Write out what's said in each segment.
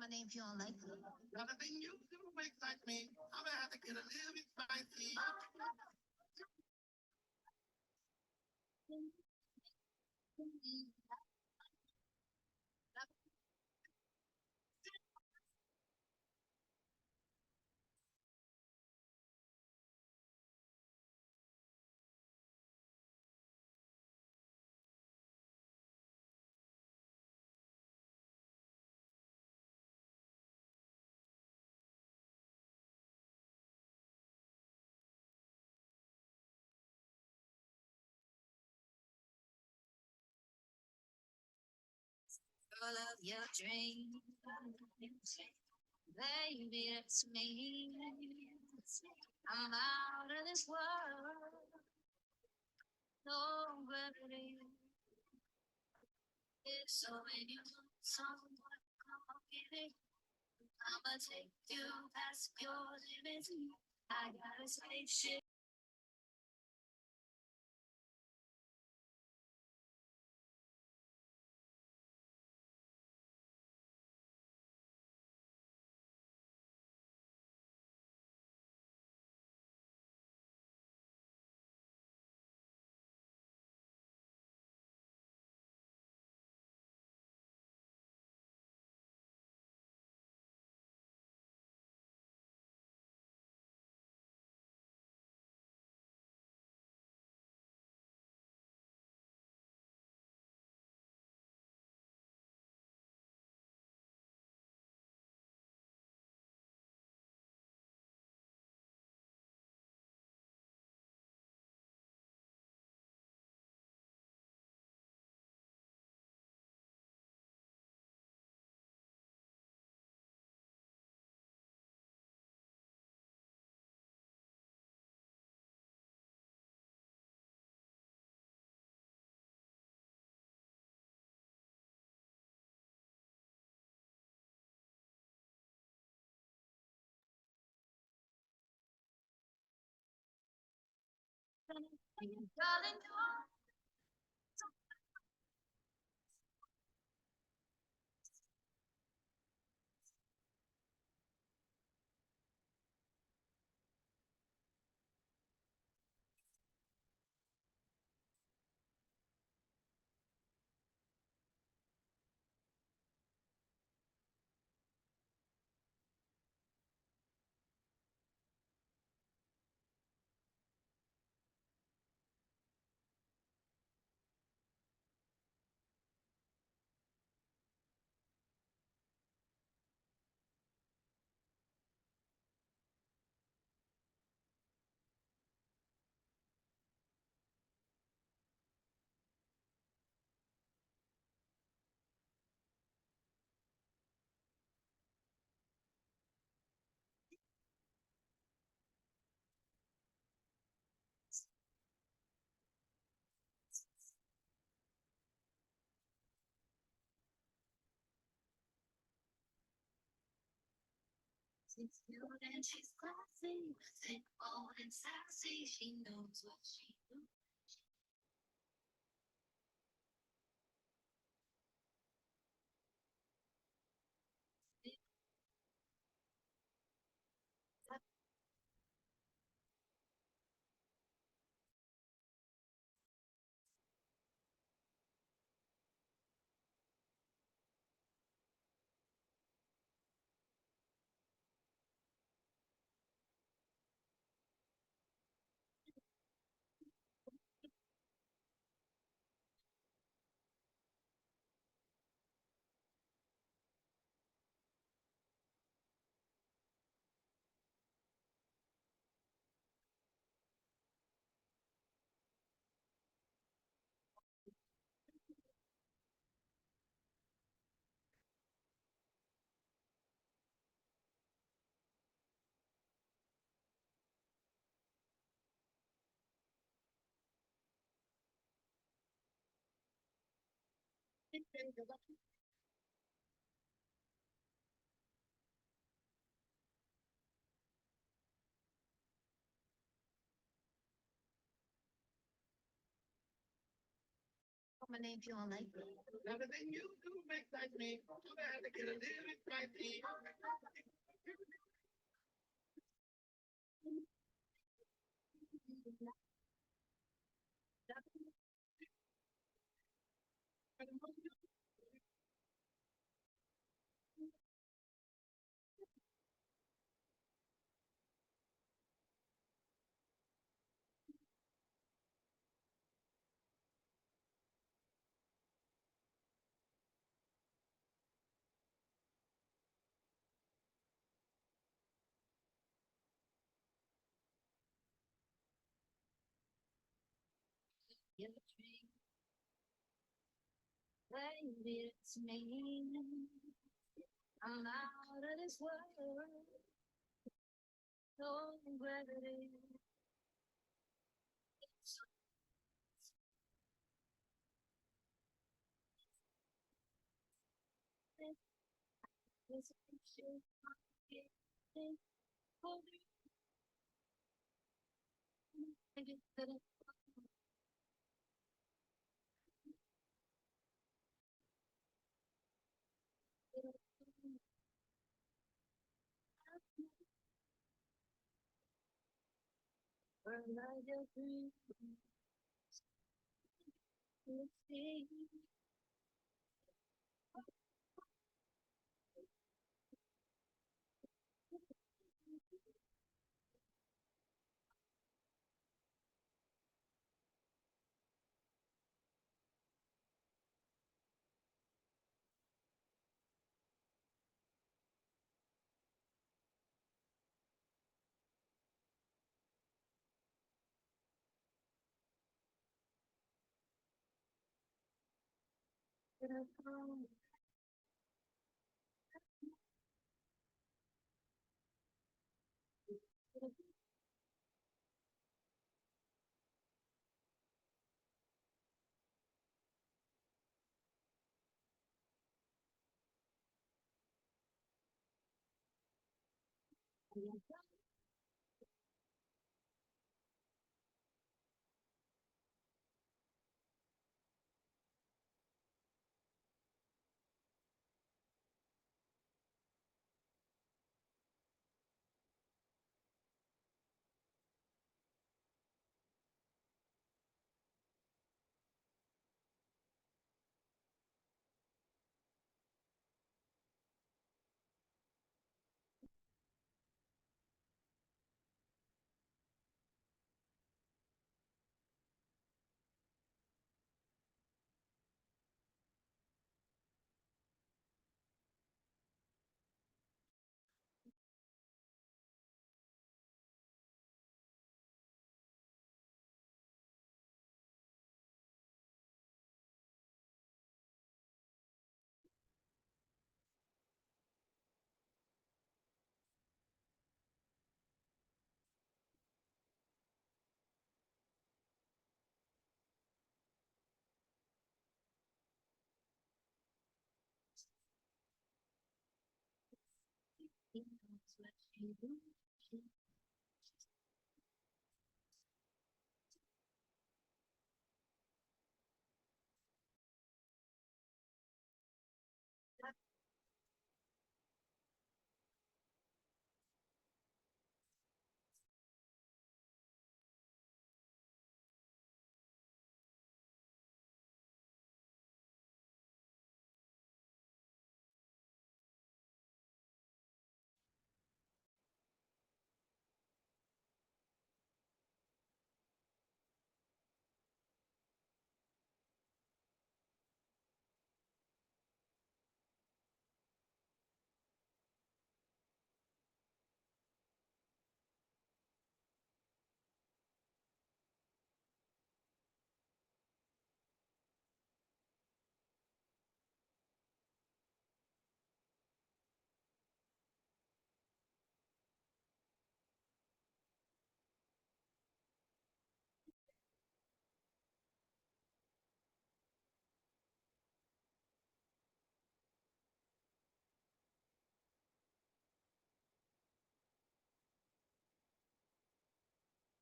My name feeling like Nothing you do makes like me. I'm gonna have to get a little bit spicy. all of your dreams. Baby, it's me. I'm out of this world. Nobody is so when you want someone, come on, get it. I'ma take you past your limits. I got a spaceship. Darling, she's cute and she's classy, thick, bold and sassy. She knows what she do. My name feeling like Nothing you do make like me. I'm gonna have to get a little bit spicy. Your dream, baby, it's me. I'm out of this world. No gravity. It's a picture of it. Hold it. Where I just dream to see.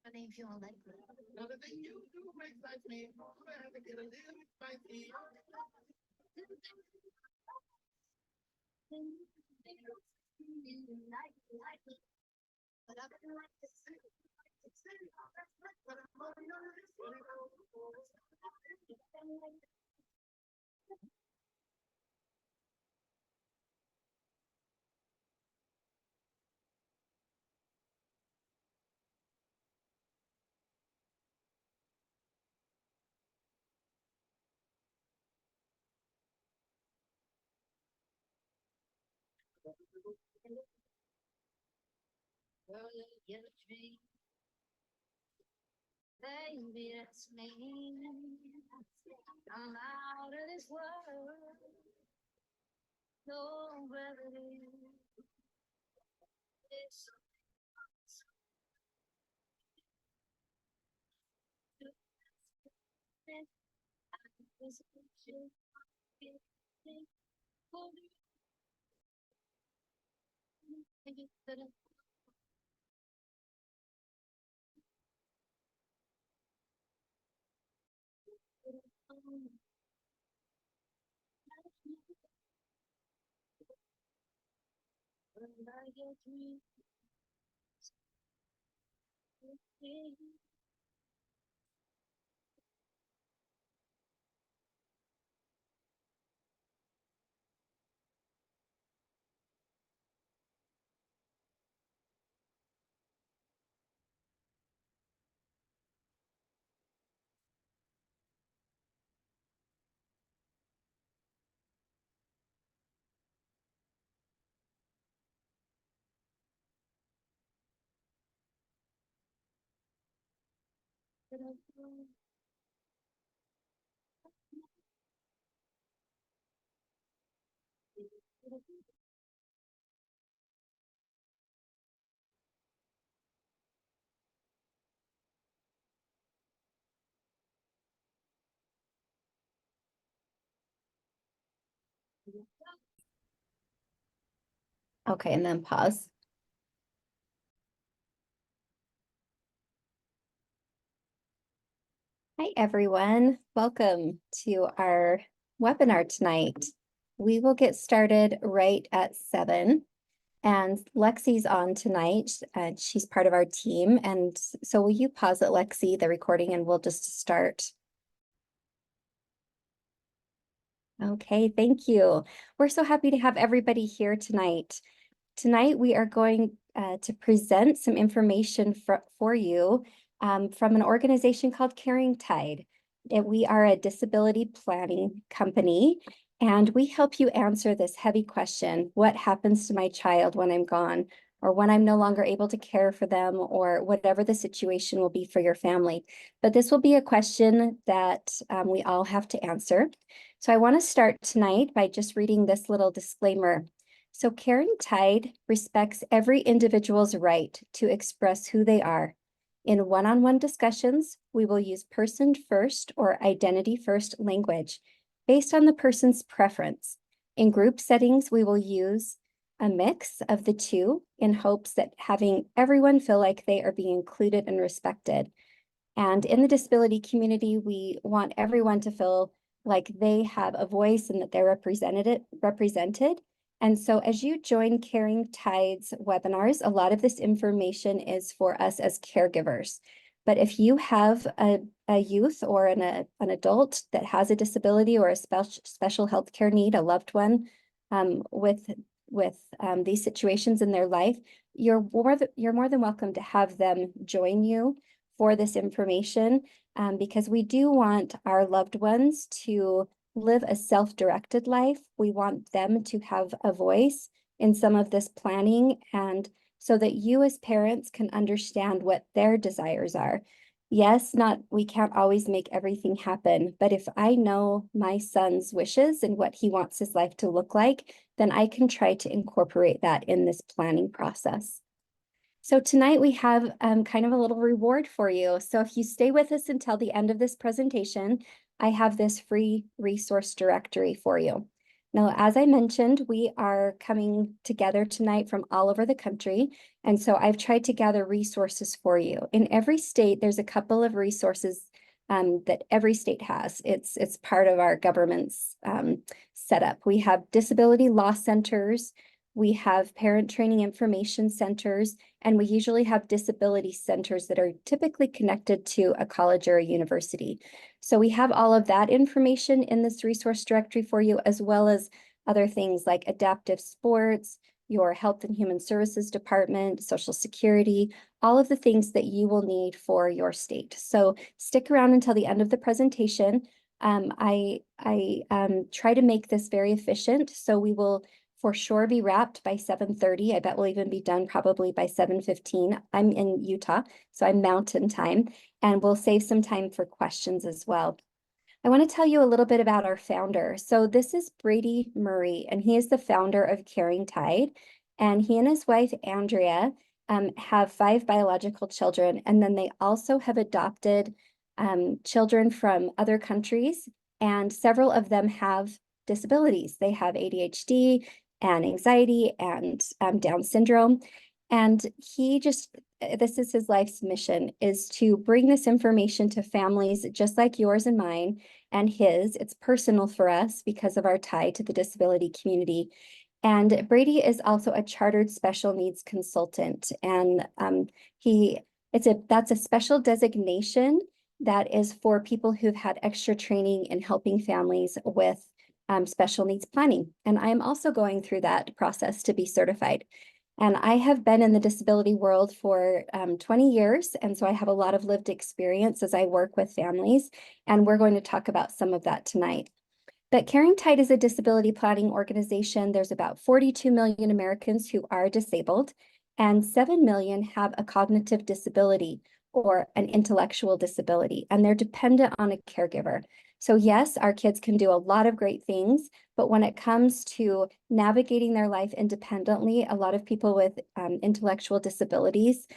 I think if you want like Another thing you do makes like me. I'm gonna have to get a little bit spicy. But I've been like this city, but I'm on your list. Girl, you're a dream. Baby, that's me. I'm out of this world. No gravity. It's Okay, and then pause. Hi, everyone. Welcome to our webinar tonight. We will get started right at 7. And Lexi's on tonight. She's part of our team. And so will you pause it, Lexi, the recording, and we'll just start. Okay, thank you. We're so happy to have everybody here tonight. Tonight, we are going to present some information for you from an organization called Caring Tide. We are a disability planning company, and we help you answer this heavy question: what happens to my child when I'm gone, or when I'm no longer able to care for them, or whatever the situation will be for your family. But this will be a question that we all have to answer. So I want to start tonight by just reading this little disclaimer. So Caring Tide respects every individual's right to express who they are. In one-on-one discussions, we will use person first or identity first language based on the person's preference. In group settings, we will use a mix of the two in hopes that having everyone feel like they are being included and respected. And in the disability community, we want everyone to feel like they have a voice and that they're represented. And so as you join Caring Tide's webinars, a lot of this information is for us as caregivers. But if you have a youth or an adult that has a disability or a special healthcare need, a loved one with these situations in their life, you're more than welcome to have them join you for this information, because we do want our loved ones to live a self-directed life. We want them to have a voice in some of this planning, and so that you as parents can understand what their desires are. Yes, we can't always make everything happen, but if I know my son's wishes and what he wants his life to look like, then I can try to incorporate that in this planning process. So tonight we have kind of a little reward for you. So if you stay with us until the end of this presentation, I have this free resource directory for you. Now, as I mentioned, we are coming together tonight from all over the country. And so I've tried to gather resources for you. In every state, there's a couple of resources that every state has. It's part of our government's setup. We have disability law centers, we have parent training information centers, and we usually have disability centers that are typically connected to a college or a university. So we have all of that information in this resource directory for you, as well as other things like adaptive sports, your Health and Human Services Department, Social Security, all of the things that you will need for your state. So stick around until the end of the presentation. I try to make this very efficient, so we will for sure be wrapped by 7:30. I bet we'll even be done probably by 7:15. I'm in Utah, so I'm mountain time, and we'll save some time for questions as well. I want to tell you a little bit about our founder. So this is Brady Murray, and he is the founder of Caring Tide. And he and his wife, Andrea, have 5 biological children. And then they also have adopted children from other countries, and several of them have disabilities. They have ADHD and anxiety and Down syndrome. And this is his life's mission, is to bring this information to families just like yours and mine and his. It's personal for us because of our tie to the disability community. And Brady is also a chartered special needs consultant. And that's a special designation that is for people who've had extra training in helping families with special needs planning. And I am also going through that process to be certified. And I have been in the disability world for 20 years. And so I have a lot of lived experience as I work with families. And we're going to talk about some of that tonight. But Caring Tide is a disability planning organization. There's about 42 million Americans who are disabled, and 7 million have a cognitive disability or an intellectual disability, and they're dependent on a caregiver. So yes, our kids can do a lot of great things, but when it comes to navigating their life independently, a lot of people with intellectual disabilities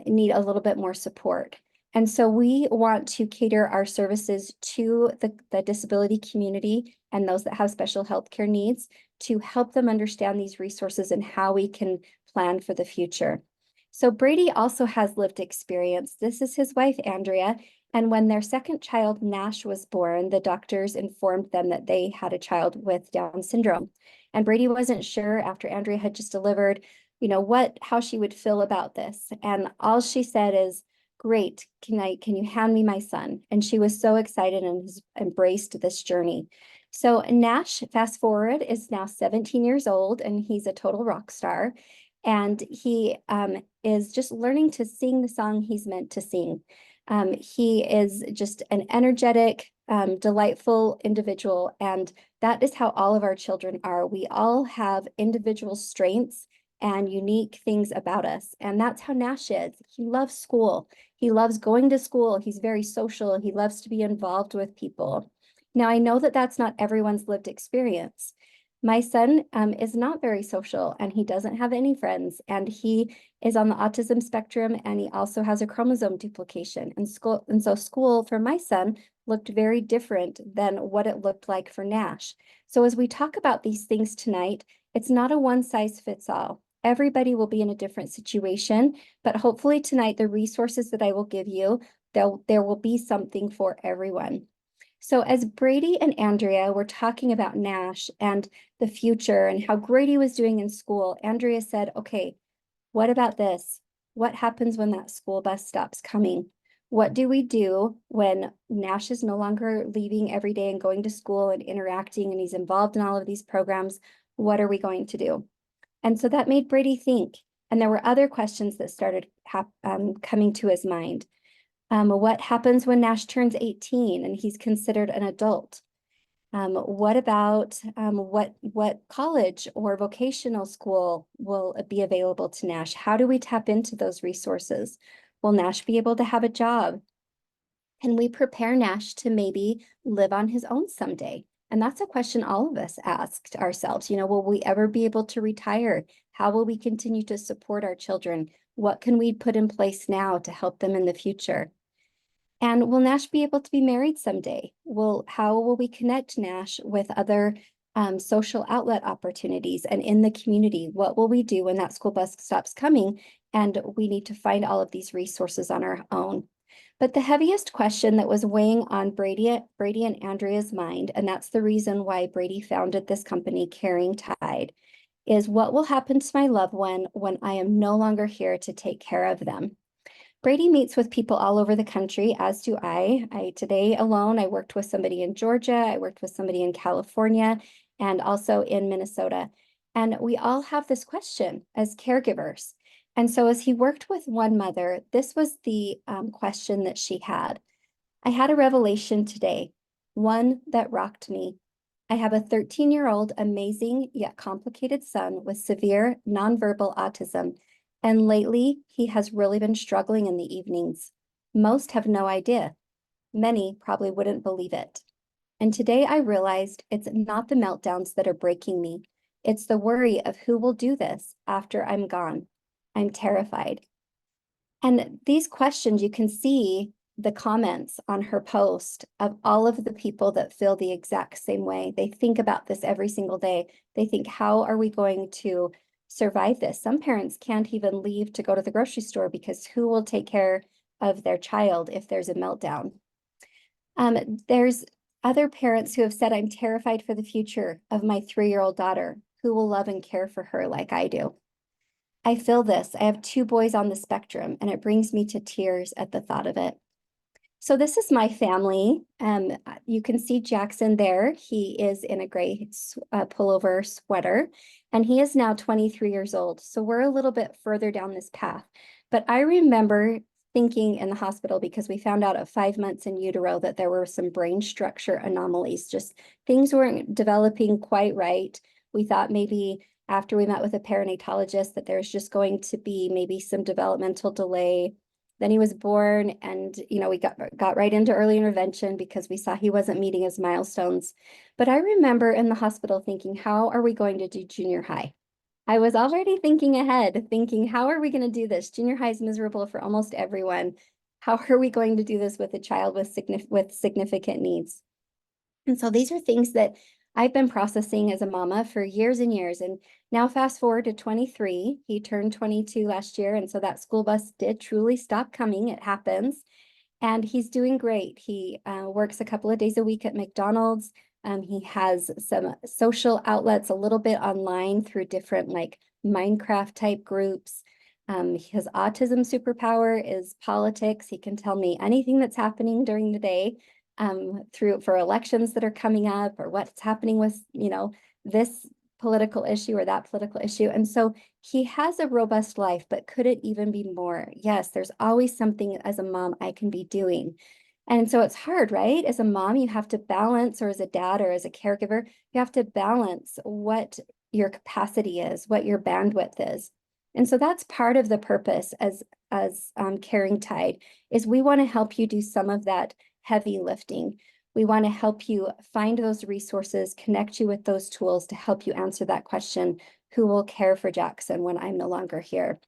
need a little bit more support. And so we want to cater our services to the disability community and those that have special healthcare needs to help them understand these resources and how we can plan for the future. So Brady also has lived experience. This is his wife, Andrea. And when their second child, Nash, was born, the doctors informed them that they had a child with Down syndrome. And Brady wasn't sure after Andrea had just delivered, how she would feel about this. And all she said is, "Great, can you hand me my son?" And she was so excited and has embraced this journey. So Nash, fast forward, is now 17 years old, and he's a total rock star. And he is just learning to sing the song he's meant to sing. He is just an energetic, delightful individual, and that is how all of our children are. We all have individual strengths and unique things about us, and that's how Nash is. He loves school. He loves going to school. He's very social. He loves to be involved with people. Now, I know that that's not everyone's lived experience. My son is not very social, and he doesn't have any friends, and he is on the autism spectrum, and he also has a chromosome duplication. And so school for my son looked very different than what it looked like for Nash. So as we talk about these things tonight, it's not a one size fits all. Everybody will be in a different situation, but hopefully tonight, the resources that I will give you, there will be something for everyone. So as Brady and Andrea were talking about Nash and the future and how great he was doing in school, Andrea said, "Okay, what about this? What happens when that school bus stops coming? What do we do when Nash is no longer leaving every day and going to school and interacting, and he's involved in all of these programs? What are we going to do?" And so that made Brady think. And there were other questions that started coming to his mind. What happens when Nash turns 18 and he's considered an adult? What about what college or vocational school will be available to Nash? How do we tap into those resources? Will Nash be able to have a job? Can we prepare Nash to maybe live on his own someday? And that's a question all of us asked ourselves. Will we ever be able to retire? How will we continue to support our children? What can we put in place now to help them in the future? And will Nash be able to be married someday? How will we connect Nash with other social outlet opportunities and in the community? What will we do when that school bus stops coming and we need to find all of these resources on our own? But the heaviest question that was weighing on Brady and Andrea's mind, and that's the reason why Brady founded this company, Caring Tide, is what will happen to my loved one when I am no longer here to take care of them. Brady meets with people all over the country, as do I. Today alone, I worked with somebody in Georgia, I worked with somebody in California, and also in Minnesota. And we all have this question as caregivers. And so as he worked with one mother, this was the question that she had. I had a revelation today, one that rocked me. I have a 13-year-old amazing yet complicated son with severe nonverbal autism, and lately he has really been struggling in the evenings. Most have no idea. Many probably wouldn't believe it. And today I realized it's not the meltdowns that are breaking me. It's the worry of who will do this after I'm gone. I'm terrified. And these questions, you can see the comments on her post of all of the people that feel the exact same way. They think about this every single day. They think, how are we going to survive this? Some parents can't even leave to go to the grocery store because who will take care of their child if there's a meltdown? There's other parents who have said, I'm terrified for the future of my 3-year-old daughter. Who will love and care for her like I do? I feel this. I have 2 boys on the spectrum, and it brings me to tears at the thought of it. So this is my family. You can see Jackson there. He is in a gray pullover sweater, and he is now 23 years old. So we're a little bit further down this path. But I remember thinking in the hospital, because we found out at 5 months in utero that there were some brain structure anomalies, just things weren't developing quite right. We thought maybe after we met with a perinatologist that there's just going to be maybe some developmental delay. Then he was born, and we got right into early intervention because we saw he wasn't meeting his milestones. But I remember in the hospital thinking, how are we going to do junior high? I was already thinking ahead, thinking, how are we going to do this? Junior high is miserable for almost everyone. How are we going to do this with a child with significant needs? And so these are things that I've been processing as a mama for years and years. And now fast forward to 23, he turned 22 last year. And so that school bus did truly stop coming. It happens. And he's doing great. He works a couple of days a week at McDonald's. He has some social outlets, a little bit online through different like Minecraft type groups. His autism superpower is politics. He can tell me anything that's happening during the day for elections that are coming up, or what's happening with, this political issue or that political issue. And so he has a robust life, but could it even be more? Yes, there's always something as a mom I can be doing. And so it's hard, right? As a mom, you have to balance, or as a dad or as a caregiver, you have to balance what your capacity is, what your bandwidth is. And so that's part of the purpose as Caring Tide, is we want to help you do some of that heavy lifting. We want to help you find those resources, connect you with those tools to help you answer that question, who will care for Jackson when I'm no longer here?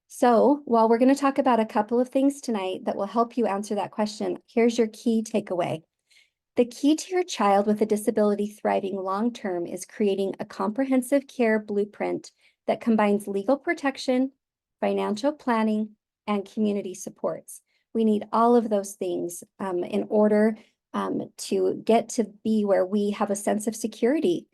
So while we're going to talk about a couple of things tonight that will help you answer that question, here's your key takeaway. The key to your child with a disability thriving long-term is creating a comprehensive care blueprint that combines legal protection, financial planning, and community supports. We need all of those things in order to get to be where we have a sense of security.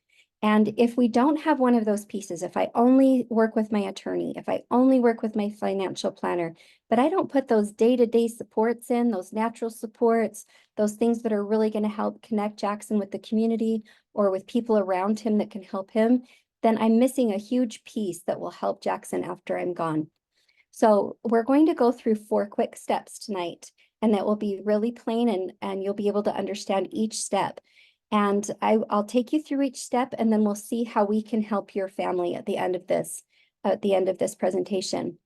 And if we don't have one of those pieces, if I only work with my attorney, if I only work with my financial planner, but I don't put those day-to-day supports in, those natural supports, those things that are really going to help connect Jackson with the community or with people around him that can help him, then I'm missing a huge piece that will help Jackson after I'm gone. So we're going to go through 4 quick steps tonight, and that will be really plain, and you'll be able to understand each step. And I'll take you through each step, and then we'll see how we can help your family at the end of this presentation.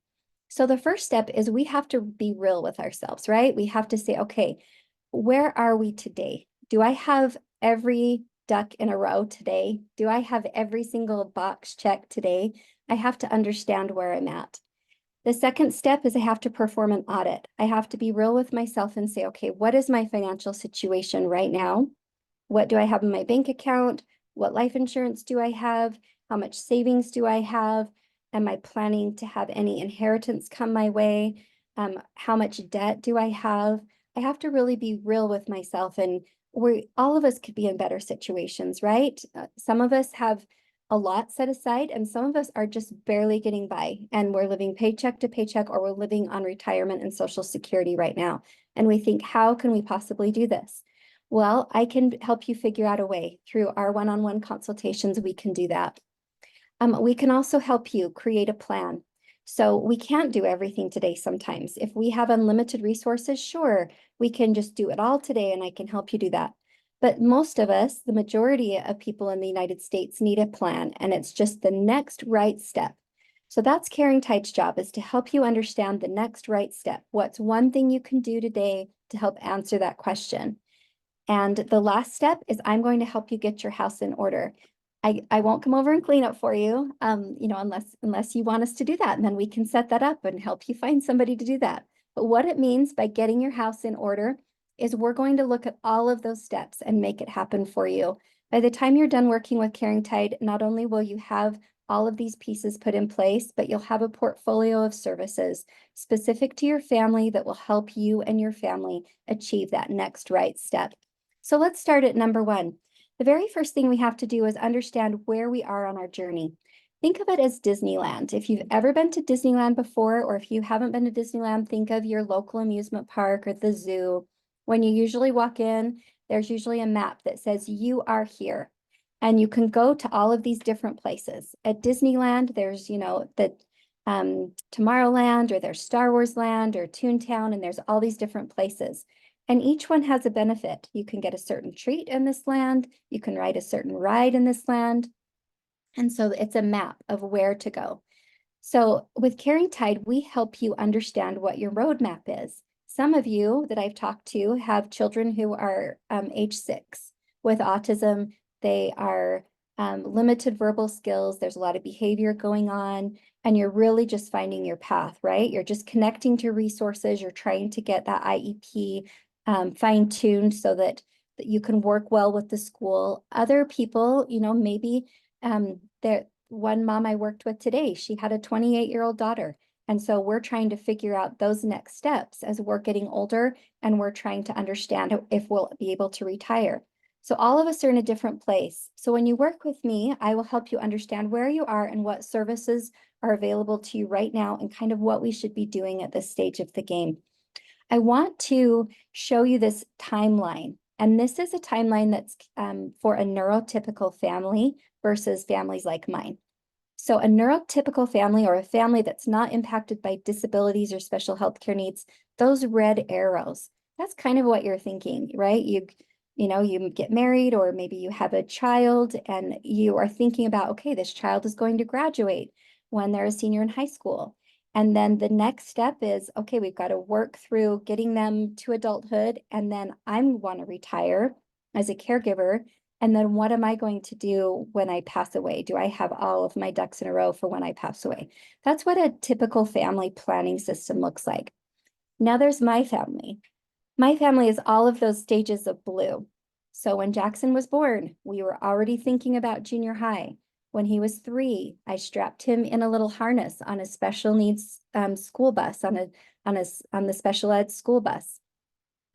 So the first step is we have to be real with ourselves, right? We have to say, okay, where are we today? Do I have every duck in a row today? Do I have every single box checked today? I have to understand where I'm at. The second step is I have to perform an audit. I have to be real with myself and say, okay, what is my financial situation right now? What do I have in my bank account? What life insurance do I have? How much savings do I have? Am I planning to have any inheritance come my way? How much debt do I have? I have to really be real with myself, and all of us could be in better situations, right? Some of us have a lot set aside, and some of us are just barely getting by, and we're living paycheck to paycheck, or we're living on retirement and Social Security right now. And we think, how can we possibly do this? Well, I can help you figure out a way. Through our one-on-one consultations, we can do that. We can also help you create a plan. So we can't do everything today sometimes. If we have unlimited resources, sure, we can just do it all today, and I can help you do that. But most of us, the majority of people in the United States, need a plan, and it's just the next right step. So that's Caring Tide's job, is to help you understand the next right step. What's one thing you can do today to help answer that question? And the last step is I'm going to help you get your house in order. I won't come over and clean up for you, unless you want us to do that, and then we can set that up and help you find somebody to do that. But what it means by getting your house in order is we're going to look at all of those steps and make it happen for you. By the time you're done working with Caring Tide, not only will you have all of these pieces put in place, but you'll have a portfolio of services specific to your family that will help you and your family achieve that next right step. So let's start at number one. The very first thing we have to do is understand where we are on our journey. Think of it as Disneyland. If you've ever been to Disneyland before, or if you haven't been to Disneyland, think of your local amusement park or the zoo. When you usually walk in, there's usually a map that says you are here. And you can go to all of these different places. At Disneyland, there's, the Tomorrowland, or there's Star Wars Land or Toontown, and there's all these different places. And each one has a benefit. You can get a certain treat in this land. You can ride a certain ride in this land. And so it's a map of where to go. So with Caring Tide, we help you understand what your roadmap is. Some of you that I've talked to have children who are age 6 with autism. They are limited verbal skills. There's a lot of behavior going on, and you're really just finding your path, right? You're just connecting to resources. You're trying to get that IEP fine-tuned so that you can work well with the school. Other people, maybe one mom I worked with today, she had a 28-year-old daughter. And so we're trying to figure out those next steps as we're getting older, and we're trying to understand if we'll be able to retire. So all of us are in a different place. So when you work with me, I will help you understand where you are and what services are available to you right now, and kind of what we should be doing at this stage of the game. I want to show you this timeline. And this is a timeline that's for a neurotypical family versus families like mine. So a neurotypical family, or a family that's not impacted by disabilities or special healthcare needs, those red arrows, that's kind of what you're thinking, right? You get married, or maybe you have a child, and you are thinking about, okay, this child is going to graduate when they're a senior in high school. And then the next step is, okay, we've got to work through getting them to adulthood. And then I want to retire as a caregiver. And then what am I going to do when I pass away? Do I have all of my ducks in a row for when I pass away? That's what a typical family planning system looks like. Now there's my family. My family is all of those stages of blue. So when Jackson was born, we were already thinking about junior high. When he was 3, I strapped him in a little harness on a special needs school bus, on the special ed school bus.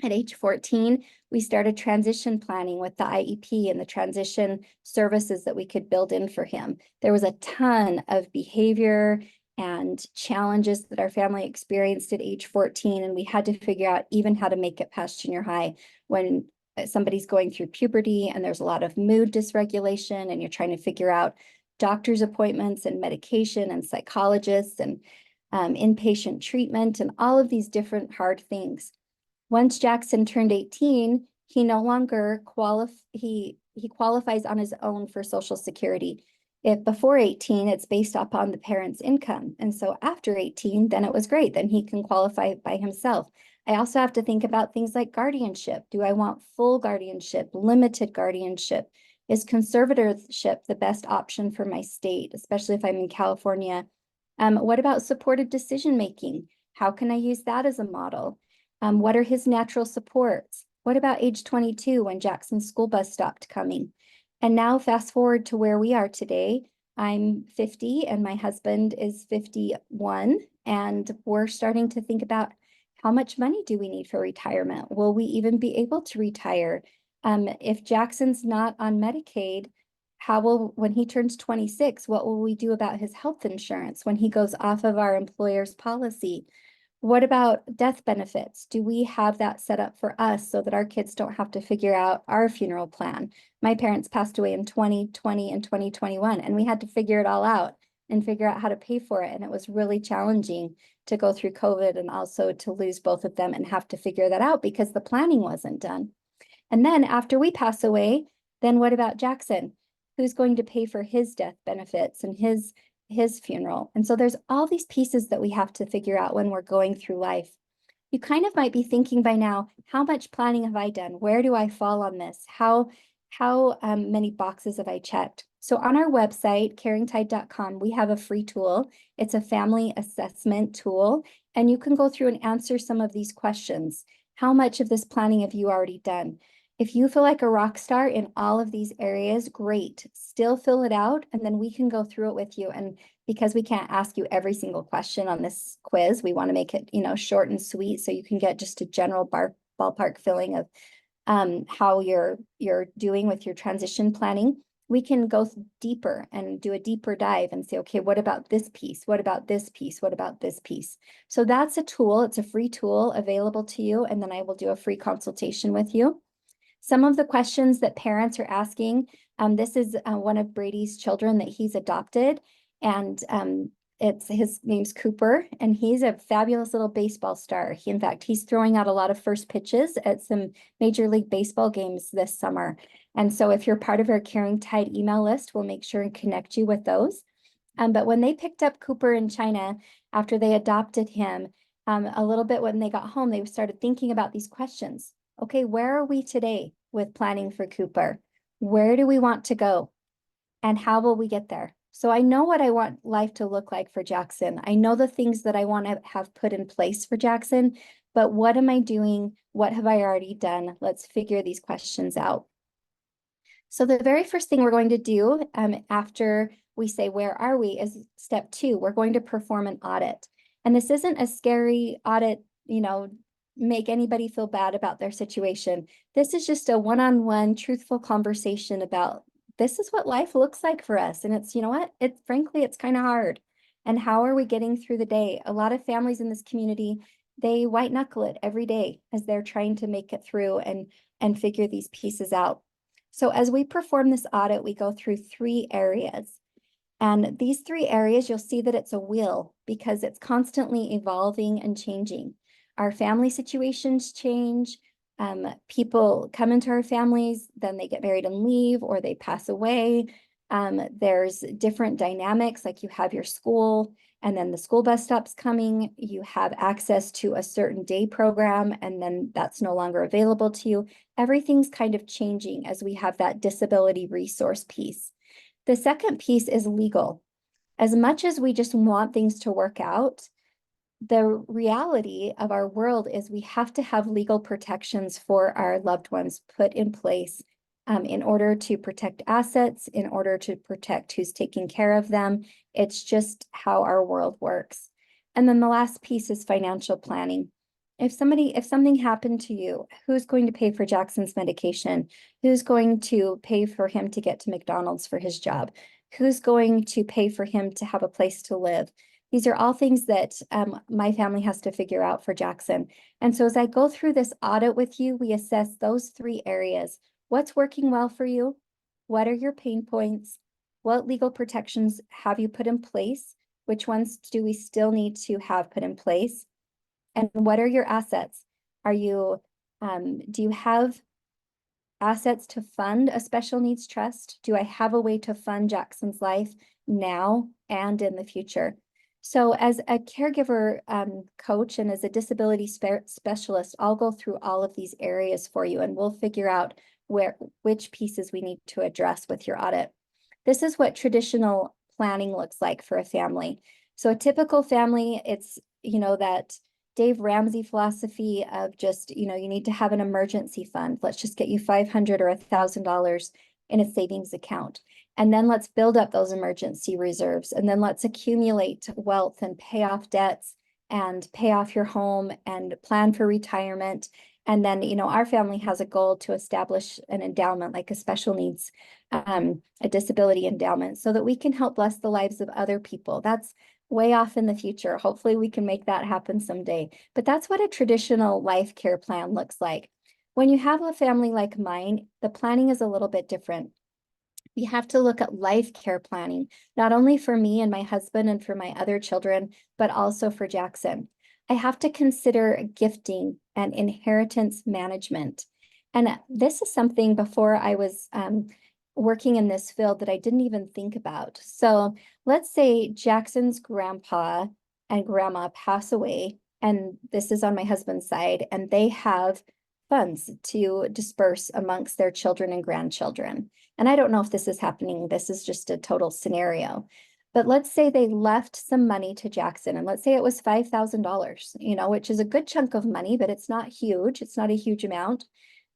At age 14, we started transition planning with the IEP and the transition services that we could build in for him. There was a ton of behavior and challenges that our family experienced at age 14, and we had to figure out even how to make it past junior high when somebody's going through puberty and there's a lot of mood dysregulation, and you're trying to figure out doctor's appointments and medication and psychologists and inpatient treatment and all of these different hard things. Once Jackson turned 18, he no longer he qualifies on his own for Social Security. If before 18, it's based upon the parent's income. And so after 18, then it was great. Then he can qualify by himself. I also have to think about things like guardianship. Do I want full guardianship, limited guardianship? Is conservatorship the best option for my state, especially if I'm in California? What about supported decision-making? How can I use that as a model? What are his natural supports? What about age 22 when Jackson's school bus stopped coming? And now fast forward to where we are today. I'm 50 and my husband is 51, and we're starting to think about how much money do we need for retirement? Will we even be able to retire? If Jackson's not on Medicaid, when he turns 26, what will we do about his health insurance when he goes off of our employer's policy? What about death benefits? Do we have that set up for us so that our kids don't have to figure out our funeral plan? My parents passed away in 2020 and 2021, and we had to figure it all out and figure out how to pay for it. And it was really challenging to go through COVID and also to lose both of them and have to figure that out because the planning wasn't done. And then after we pass away, then what about Jackson? Who's going to pay for his death benefits and his funeral? And so there's all these pieces that we have to figure out when we're going through life. You kind of might be thinking by now, how much planning have I done? Where do I fall on this? How many boxes have I checked? So on our website, caringtide.com, we have a free tool. It's a family assessment tool, and you can go through and answer some of these questions. How much of this planning have you already done? If you feel like a rock star in all of these areas, great. Still fill it out, and then we can go through it with you. And because we can't ask you every single question on this quiz, we want to make it, short and sweet so you can get just a general ballpark feeling of how you're doing with your transition planning. We can go deeper and do a deeper dive and say, okay, what about this piece? What about this piece? What about this piece? So that's a tool. It's a free tool available to you. And then I will do a free consultation with you. Some of the questions that parents are asking, this is one of Brady's children that he's adopted, and his name's Cooper, and he's a fabulous little baseball star. In fact, he's throwing out a lot of first pitches at some Major League Baseball games this summer. And so if you're part of our Caring Tide email list, we'll make sure and connect you with those. But when they picked up Cooper in China, after they adopted him, a little bit when they got home, they started thinking about these questions. Okay, where are we today with planning for Cooper? Where do we want to go? And how will we get there? So I know what I want life to look like for Jackson. I know the things that I want to have put in place for Jackson, but what am I doing? What have I already done? Let's figure these questions out. So the very first thing we're going to do after we say, where are we, is step 2. We're going to perform an audit. And this isn't a scary audit, make anybody feel bad about their situation. This is just a one-on-one truthful conversation about this is what life looks like for us. And it's, frankly, it's kind of hard. And how are we getting through the day? A lot of families in this community, they white knuckle it every day as they're trying to make it through and figure these pieces out. So as we perform this audit, we go through 3 areas. And these 3 areas, you'll see that it's a wheel because it's constantly evolving and changing. Our family situations change. People come into our families, then they get married and leave, or they pass away. There's different dynamics, like you have your school, and then the school bus stops coming. You have access to a certain day program, and then that's no longer available to you. Everything's kind of changing as we have that disability resource piece. The second piece is legal. As much as we just want things to work out, the reality of our world is we have to have legal protections for our loved ones put in place in order to protect assets, in order to protect who's taking care of them. It's just how our world works. And then the last piece is financial planning. If something happened to you, who's going to pay for Jackson's medication? Who's going to pay for him to get to McDonald's for his job? Who's going to pay for him to have a place to live? These are all things that my family has to figure out for Jackson. And so as I go through this audit with you, we assess those 3 areas. What's working well for you? What are your pain points? What legal protections have you put in place? Which ones do we still need to have put in place? And what are your assets? Do you have assets to fund a special needs trust? Do I have a way to fund Jackson's life now and in the future? So as a caregiver coach and as a disability specialist, I'll go through all of these areas for you, and we'll figure out which pieces we need to address with your audit. This is what traditional planning looks like for a family. So a typical family, it's, that Dave Ramsey philosophy of just, you need to have an emergency fund. Let's just get you $500 or $1,000 in a savings account. And then let's build up those emergency reserves. And then let's accumulate wealth and pay off debts and pay off your home and plan for retirement. And then, our family has a goal to establish an endowment, like a special needs, a disability endowment, so that we can help bless the lives of other people. That's way off in the future. Hopefully we can make that happen someday. But that's what a traditional life care plan looks like. When you have a family like mine, the planning is a little bit different. You have to look at life care planning, not only for me and my husband and for my other children, but also for Jackson. I have to consider gifting and inheritance management. And this is something before I was working in this field that I didn't even think about. So let's say Jackson's grandpa and grandma pass away, and this is on my husband's side, and they have funds to disperse amongst their children and grandchildren. And I don't know if this is happening. This is just a total scenario. But let's say they left some money to Jackson, and let's say it was $5,000, which is a good chunk of money, but it's not huge. It's not a huge amount.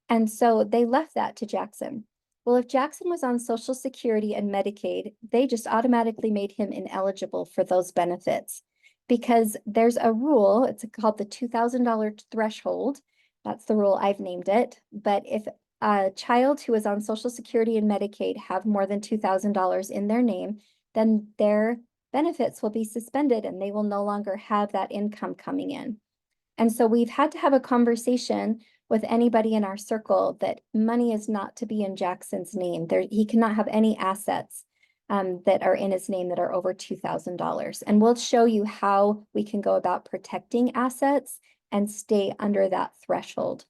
And so they left that to Jackson. Well, if Jackson was on Social Security and Medicaid, they just automatically made him ineligible for those benefits because there's a rule. It's called the $2,000 threshold. That's the rule. I've named it. But if a child who is on Social Security and Medicaid have more than $2,000 in their name, then their benefits will be suspended and they will no longer have that income coming in. And so we've had to have a conversation with anybody in our circle that money is not to be in Jackson's name. He cannot have any assets that are in his name that are over $2,000. And we'll show you how we can go about protecting assets and stay under that threshold.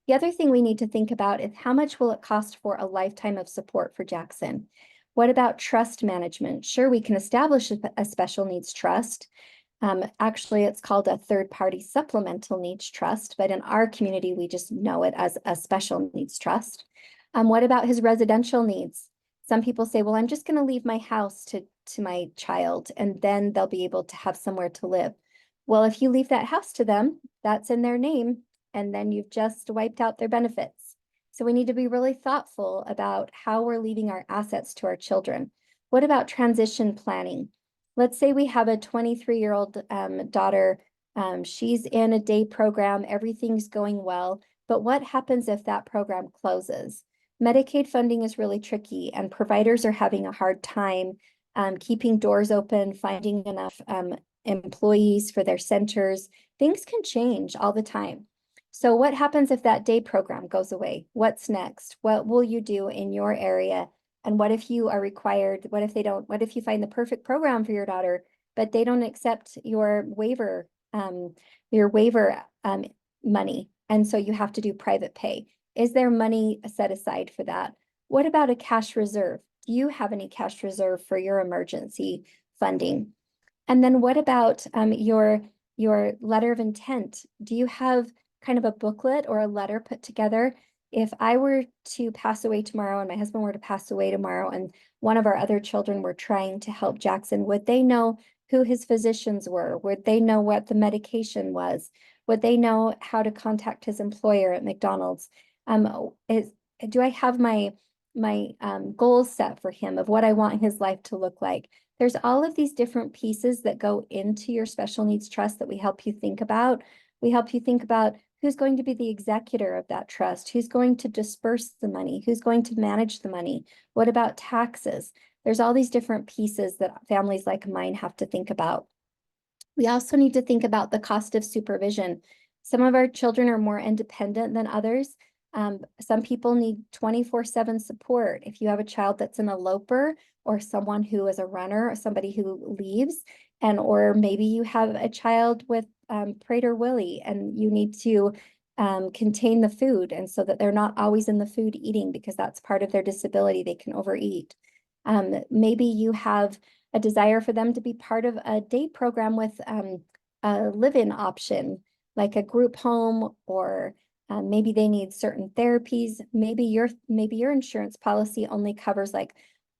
The other thing we need to think about is how much will it cost for a lifetime of support for Jackson? What about trust management? Sure, we can establish a special needs trust. Actually, it's called a third-party supplemental needs trust, but in our community, we just know it as a special needs trust. What about his residential needs? Some people say, well, I'm just going to leave my house to my child, and then they'll be able to have somewhere to live. Well, if you leave that house to them, that's in their name, and then you've just wiped out their benefits. So we need to be really thoughtful about how we're leaving our assets to our children. What about transition planning? Let's say we have a 23-year-old daughter. She's in a day program. Everything's going well. But what happens if that program closes? Medicaid funding is really tricky, and providers are having a hard time keeping doors open, finding enough employees for their centers. Things can change all the time. So what happens if that day program goes away? What's next? What will you do in your area? And what if you are required? What if they don't? What if you find the perfect program for your daughter, but they don't accept your waiver money, and so you have to do private pay? Is there money set aside for that? What about a cash reserve? Do you have any cash reserve for your emergency funding? And then what about your letter of intent? Do you have kind of a booklet or a letter put together? If I were to pass away tomorrow and my husband were to pass away tomorrow and one of our other children were trying to help Jackson, would they know who his physicians were? Would they know what the medication was? Would they know how to contact his employer at McDonald's? Do I have my goals set for him of what I want his life to look like? There's all of these different pieces that go into your special needs trust that we help you think about. We help you think about who's going to be the executor of that trust, who's going to disperse the money, who's going to manage the money. What about taxes? There's all these different pieces that families like mine have to think about. We also need to think about the cost of supervision. Some of our children are more independent than others. Some people need 24/7 support. If you have a child that's an eloper or someone who is a runner or somebody who leaves, or maybe you have a child with Prader Willi and you need to contain the food, and so that they're not always in the food eating because that's part of their disability, they can overeat. Maybe you have a desire for them to be part of a day program with a live-in option, like a group home, or maybe they need certain therapies. Maybe your insurance policy only covers like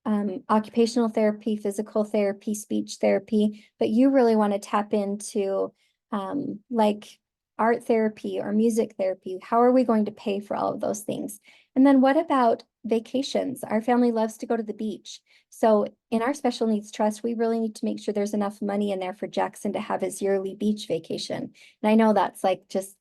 occupational therapy, physical therapy, speech therapy, but you really want to tap into like art therapy or music therapy. How are we going to pay for all of those things? And then what about vacations? Our family loves to go to the beach. So in our special needs trust, we really need to make sure there's enough money in there for Jackson to have his yearly beach vacation. And I know that's like just,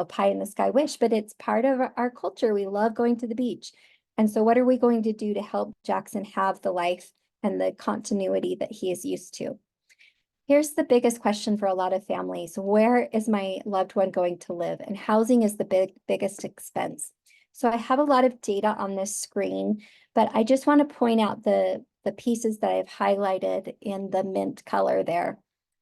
pie in the sky wish, but it's part of our culture. We love going to the beach. And so what are we going to do to help Jackson have the life and the continuity that he is used to? Here's the biggest question for a lot of families. Where is my loved one going to live? And housing is the biggest expense. So I have a lot of data on this screen, but I just want to point out the pieces that I've highlighted in the mint color there.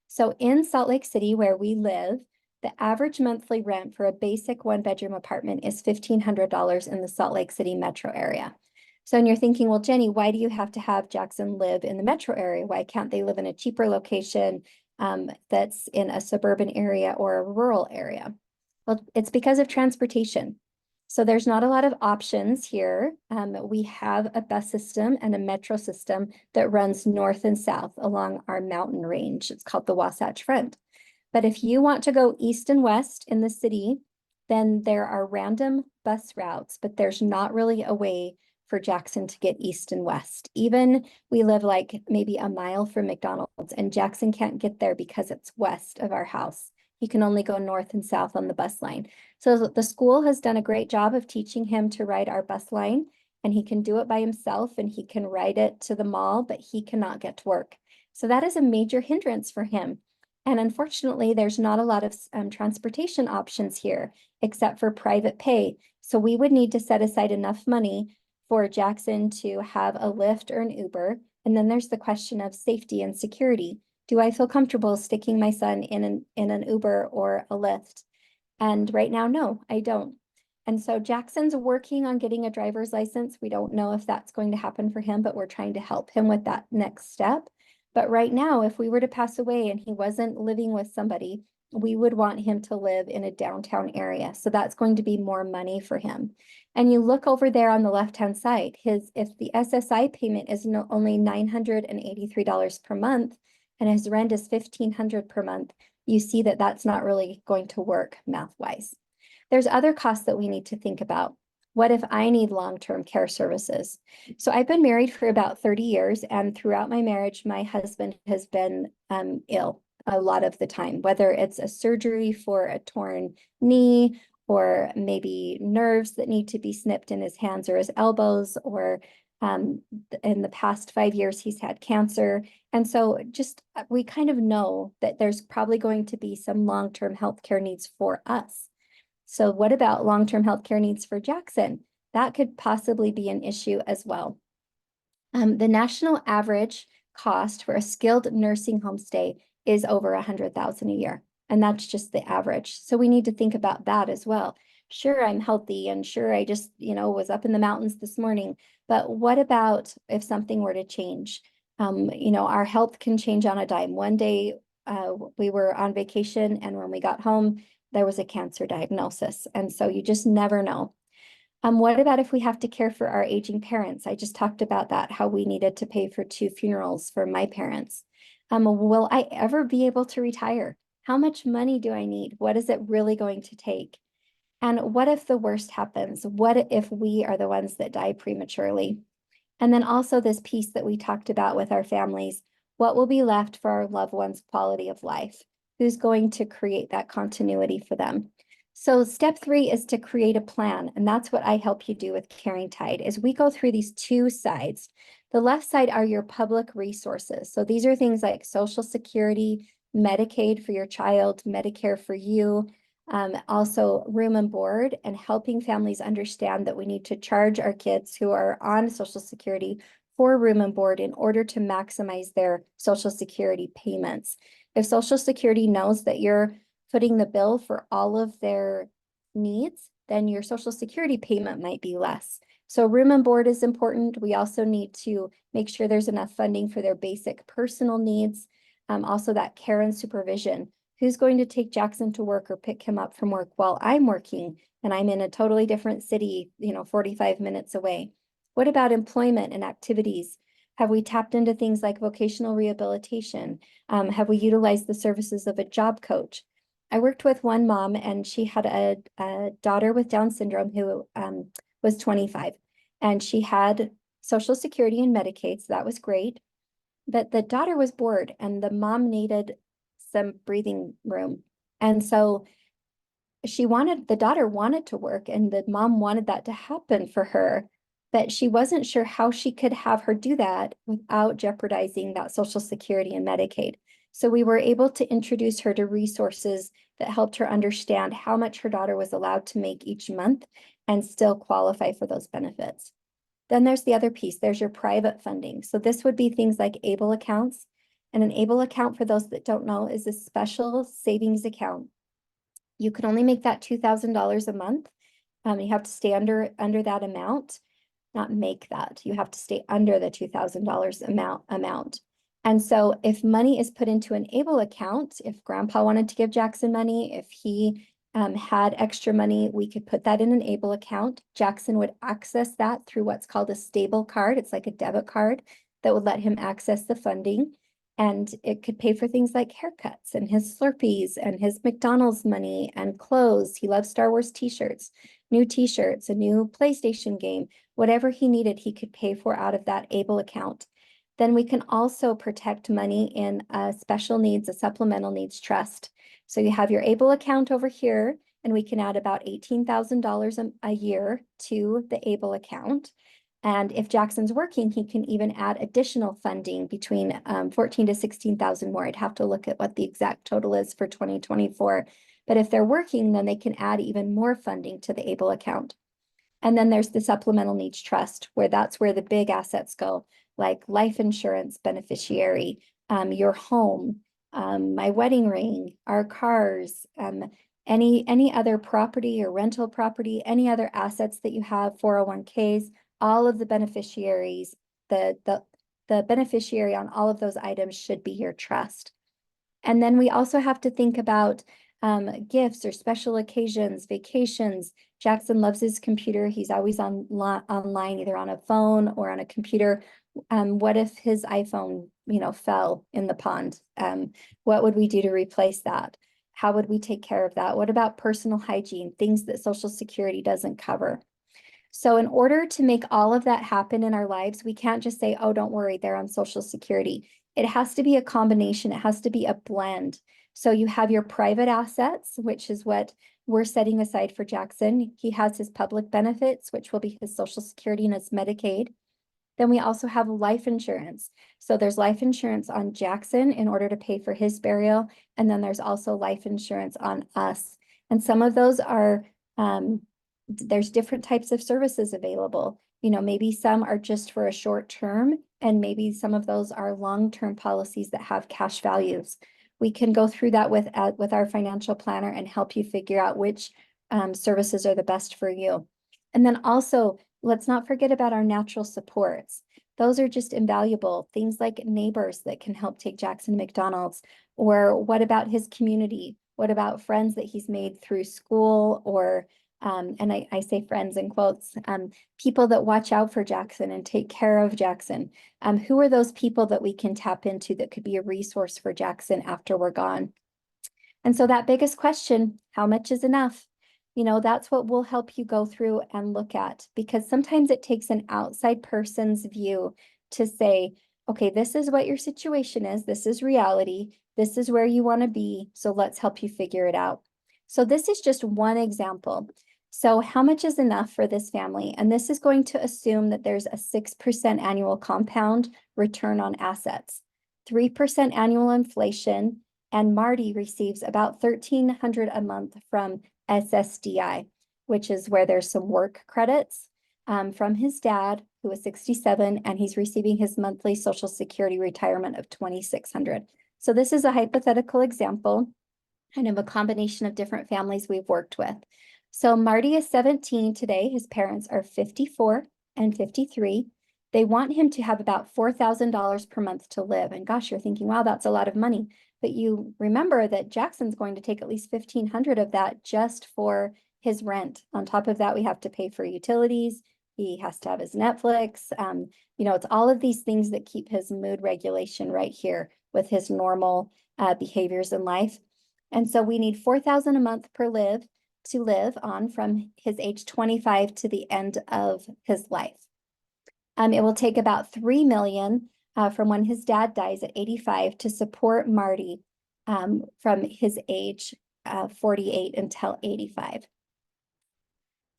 So in Salt Lake City, where we live, the average monthly rent for a basic one-bedroom apartment is $1,500 in the Salt Lake City metro area. So, and you're thinking, well, Jenny, why do you have to have Jackson live in the metro area? Why can't they live in a cheaper location that's in a suburban area or a rural area? Well, it's because of transportation. So there's not a lot of options here. We have a bus system and a metro system that runs north and south along our mountain range. It's called the Wasatch Front. But if you want to go east and west in the city, then there are random bus routes, but there's not really a way for Jackson to get east and west. Even we live like maybe a mile from McDonald's, and Jackson can't get there because it's west of our house. He can only go north and south on the bus line. So the school has done a great job of teaching him to ride our bus line, and he can do it by himself, and he can ride it to the mall, but he cannot get to work. So that is a major hindrance for him. And unfortunately, there's not a lot of transportation options here, except for private pay. So we would need to set aside enough money for Jackson to have a Lyft or an Uber. And then there's the question of safety and security. Do I feel comfortable sticking my son in an Uber or a Lyft? And right now, no, I don't. And so Jackson's working on getting a driver's license. We don't know if that's going to happen for him, but we're trying to help him with that next step. But right now, if we were to pass away and he wasn't living with somebody, we would want him to live in a downtown area. So that's going to be more money for him. And you look over there on the left-hand side, if the SSI payment is only $983 per month and his rent is $1,500 per month, you see that that's not really going to work math-wise. There's other costs that we need to think about. What if I need long-term care services? So I've been married for about 30 years, and throughout my marriage, my husband has been ill a lot of the time, whether it's a surgery for a torn knee, or maybe nerves that need to be snipped in his hands or his elbows, or in the past 5 years, he's had cancer. And so just we kind of know that there's probably going to be some long-term healthcare needs for us. So what about long-term healthcare needs for Jackson? That could possibly be an issue as well. The national average cost for a skilled nursing home stay is over $100,000 a year. And that's just the average. So we need to think about that as well. Sure, I'm healthy, and sure, I just, was up in the mountains this morning. But what about if something were to change? Our health can change on a dime. One day we were on vacation, and when we got home, there was a cancer diagnosis. And so you just never know. What about if we have to care for our aging parents? I just talked about that, how we needed to pay for 2 funerals for my parents. Will I ever be able to retire? How much money do I need? What is it really going to take? And what if the worst happens? What if we are the ones that die prematurely? And then also this piece that we talked about with our families, what will be left for our loved ones' quality of life? Who's going to create that continuity for them? So step 3 is to create a plan. And that's what I help you do with Caring Tide, is we go through these 2 sides. The left side are your public resources. So these are things like Social Security, Medicaid for your child, Medicare for you, also room and board, and helping families understand that we need to charge our kids who are on Social Security for room and board in order to maximize their Social Security payments. If Social Security knows that you're footing the bill for all of their needs, then your Social Security payment might be less. So room and board is important. We also need to make sure there's enough funding for their basic personal needs. Also that care and supervision. Who's going to take Jackson to work or pick him up from work while I'm working and I'm in a totally different city, 45 minutes away? What about employment and activities? Have we tapped into things like vocational rehabilitation? Have we utilized the services of a job coach? I worked with one mom, and she had a daughter with Down syndrome who was 25. And she had Social Security and Medicaid, so that was great. But the daughter was bored and the mom needed some breathing room. And so the daughter wanted to work and the mom wanted that to happen for her, but she wasn't sure how she could have her do that without jeopardizing that Social Security and Medicaid. So we were able to introduce her to resources that helped her understand how much her daughter was allowed to make each month and still qualify for those benefits. Then there's the other piece. There's your private funding. So this would be things like ABLE accounts. And an ABLE account, for those that don't know, is a special savings account. You can only make that $2,000 a month. You have to stay under that amount, not make that. You have to stay under the $2,000 amount. And so if money is put into an ABLE account, if grandpa wanted to give Jackson money, if he had extra money, we could put that in an ABLE account. Jackson would access that through what's called a stable card. It's like a debit card that would let him access the funding. And it could pay for things like haircuts and his Slurpees and his McDonald's money and clothes. He loves Star Wars t-shirts, new t-shirts, a new PlayStation game, whatever he needed, he could pay for out of that ABLE account. Then we can also protect money in a special needs, a supplemental needs trust. So you have your ABLE account over here, and we can add about $18,000 a year to the ABLE account. And if Jackson's working, he can even add additional funding between 14 to 16,000 more. I'd have to look at what the exact total is for 2024. But if they're working, then they can add even more funding to the ABLE account. And then there's the supplemental needs trust, where that's where the big assets go, like life insurance beneficiary, your home, my wedding ring, our cars, any other property or rental property, any other assets that you have, 401ks, all of the beneficiaries, the beneficiary on all of those items should be your trust. And then we also have to think about gifts or special occasions, vacations. Jackson loves his computer. He's always online, either on a phone or on a computer. What if his iPhone, fell in the pond? What would we do to replace that? How would we take care of that? What about personal hygiene, things that Social Security doesn't cover? So in order to make all of that happen in our lives, we can't just say, oh, don't worry, they're on Social Security. It has to be a combination. It has to be a blend. So you have your private assets, which is what we're setting aside for Jackson. He has his public benefits, which will be his Social Security and his Medicaid. Then we also have life insurance. So there's life insurance on Jackson in order to pay for his burial. And then there's also life insurance on us. And some of those are, there's different types of services available. Maybe some are just for a short term, and maybe some of those are long-term policies that have cash values. We can go through that with our financial planner and help you figure out which services are the best for you. And then also, let's not forget about our natural supports. Those are just invaluable. Things like neighbors that can help take Jackson to McDonald's. Or what about his community? What about friends that he's made through school, or and I say friends in quotes, people that watch out for Jackson and take care of Jackson. Who are those people that we can tap into that could be a resource for Jackson after we're gone? And so that biggest question, how much is enough? That's what we'll help you go through and look at, because sometimes it takes an outside person's view to say, okay, this is what your situation is. This is reality. This is where you want to be. So let's help you figure it out. So this is just one example. So how much is enough for this family? And this is going to assume that there's a 6% annual compound return on assets, 3% annual inflation, and Marty receives about $1,300 a month from SSDI, which is where there's some work credits from his dad, who is 67, and he's receiving his monthly Social Security retirement of $2,600. So this is a hypothetical example, kind of a combination of different families we've worked with. So Marty is 17 today. His parents are 54 and 53. They want him to have about $4,000 per month to live. And gosh, you're thinking, wow, that's a lot of money. But you remember that Jackson's going to take at least $1,500 of that just for his rent. On top of that, we have to pay for utilities. He has to have his Netflix. It's all of these things that keep his mood regulation right here with his normal behaviors in life. And so we need $4,000 a month per live. to live on from his age 25 to the end of his life. It will take about $3 million from when his dad dies at 85 to support Marty from his age 48 until 85.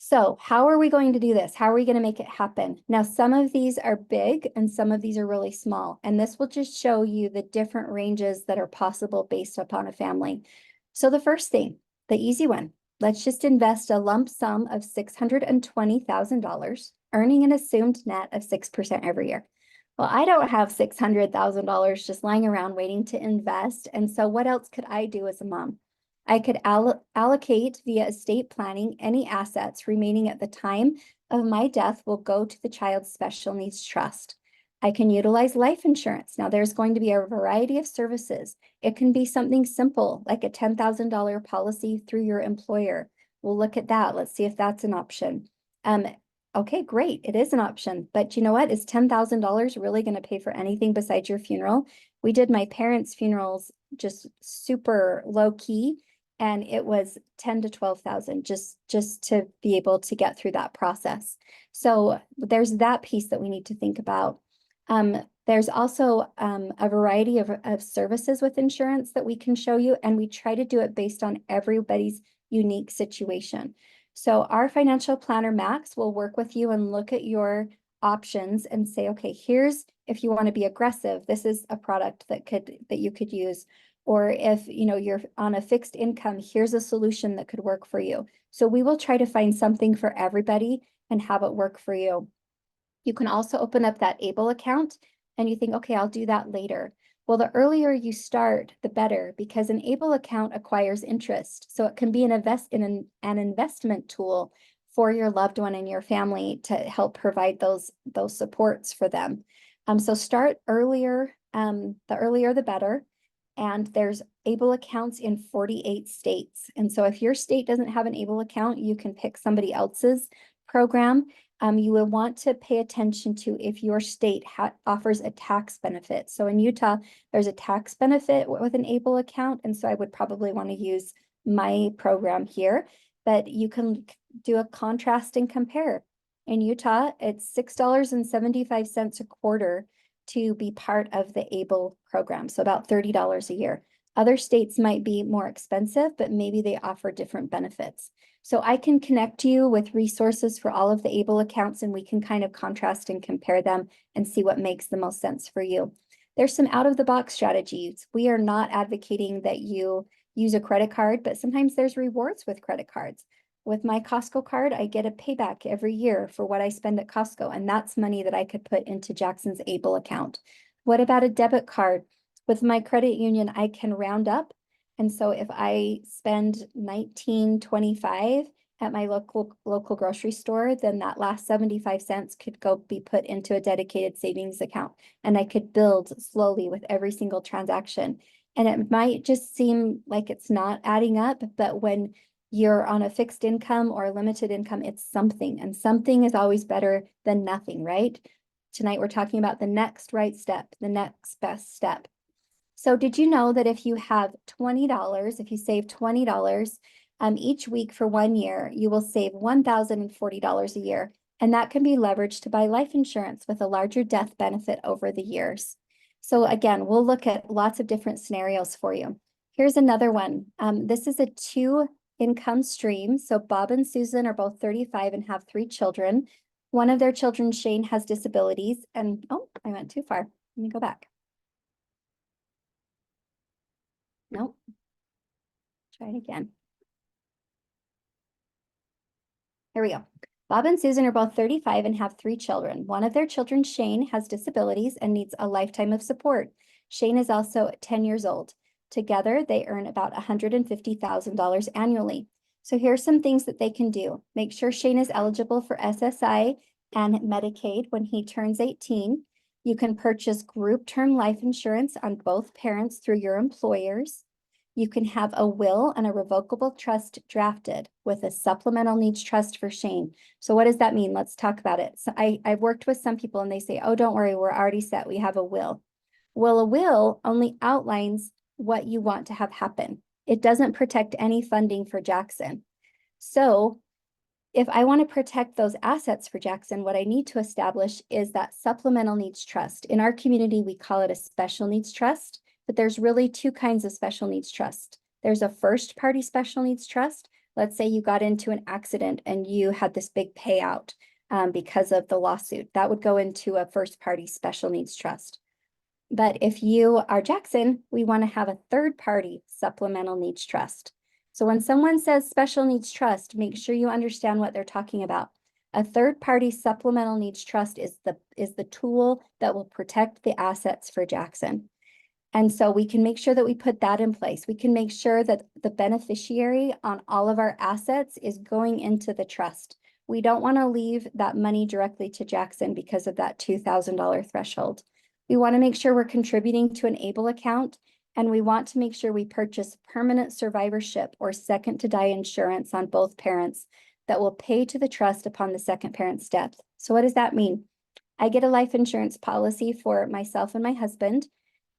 So how are we going to do this? How are we going to make it happen? Now, some of these are big and some of these are really small. And this will just show you the different ranges that are possible based upon a family. So the first thing, the easy one, let's just invest a lump sum of $620,000, earning an assumed net of 6% every year. Well, I don't have $600,000 just lying around waiting to invest. And so what else could I do as a mom? I could allocate via estate planning any assets remaining at the time of my death will go to the child's special needs trust. I can utilize life insurance. Now, there's going to be a variety of services. It can be something simple like a $10,000 policy through your employer. We'll look at that. Let's see if that's an option. Okay, great. It is an option. But you know what? Is $10,000 really going to pay for anything besides your funeral? We did my parents' funerals just super low key. And it was 10 to 12,000 just to be able to get through that process. So there's that piece that we need to think about. There's also a variety of services with insurance that we can show you, and we try to do it based on everybody's unique situation. So our financial planner, Max, will work with you and look at your options and say, okay, here's, if you want to be aggressive, this is a product that you could use. Or if you're on a fixed income, here's a solution that could work for you. So we will try to find something for everybody and have it work for you. You can also open up that ABLE account and you think, okay, I'll do that later. Well, the earlier you start, the better, because an ABLE account acquires interest. So it can be an investment tool for your loved one and your family to help provide those supports for them. So start earlier, the earlier the better. And there's ABLE accounts in 48 states. And so if your state doesn't have an ABLE account, you can pick somebody else's program. You will want to pay attention to if your state offers a tax benefit. So in Utah, there's a tax benefit with an ABLE account. And so I would probably want to use my program here, but you can do a contrast and compare. In Utah, it's $6.75 a quarter to be part of the ABLE program, so about $30 a year. Other states might be more expensive, but maybe they offer different benefits. So I can connect you with resources for all of the ABLE accounts, and we can kind of contrast and compare them and see what makes the most sense for you. There's some out-of-the-box strategies. We are not advocating that you use a credit card, but sometimes there's rewards with credit cards. With my Costco card, I get a payback every year for what I spend at Costco, and that's money that I could put into Jackson's ABLE account. What about a debit card? With my credit union, I can round up. And so if I spend $19.25 at my local grocery store, then that last 75 cents could be put into a dedicated savings account. And I could build slowly with every single transaction. And it might just seem like it's not adding up, but when you're on a fixed income or a limited income, it's something, and something is always better than nothing, right? Tonight, we're talking about the next right step, the next best step. So did you know that if you have $20, if you save $20 each week for 1 year, you will save $1,040 a year. And that can be leveraged to buy life insurance with a larger death benefit over the years. So again, we'll look at lots of different scenarios for you. Here's another one. This is a 2-income stream. So Bob and Susan are both 35 and have 3 children. One of their children, Shane, has disabilities. And oh, I went too far. Let me go back. Nope. Try it again. Here we go. Bob and Susan are both 35 and have 3 children. One of their children, Shane, has disabilities and needs a lifetime of support. Shane is also 10 years old. Together, they earn about $150,000 annually. So here's some things that they can do. Make sure Shane is eligible for SSI and Medicaid when he turns 18. You can purchase group term life insurance on both parents through your employers. You can have a will and a revocable trust drafted with a supplemental needs trust for Shane. So what does that mean? Let's talk about it. So I've worked with some people and they say, oh, don't worry, we're already set. We have a will. Well, a will only outlines what you want to have happen. It doesn't protect any funding for Jackson. So if I want to protect those assets for Jackson, what I need to establish is that supplemental needs trust. In our community, we call it a special needs trust, but there's really two kinds of special needs trust. There's a first party special needs trust. Let's say you got into an accident and you had this big payout because of the lawsuit. That would go into a first party special needs trust. But if you are Jackson, we want to have a third party supplemental needs trust. So when someone says special needs trust, make sure you understand what they're talking about. A third party supplemental needs trust is the tool that will protect the assets for Jackson. And so we can make sure that we put that in place. We can make sure that the beneficiary on all of our assets is going into the trust. We don't want to leave that money directly to Jackson because of that $2,000 threshold. We want to make sure we're contributing to an ABLE account, and we want to make sure we purchase permanent survivorship or second to die insurance on both parents that will pay to the trust upon the second parent's death. So what does that mean? I get a life insurance policy for myself and my husband.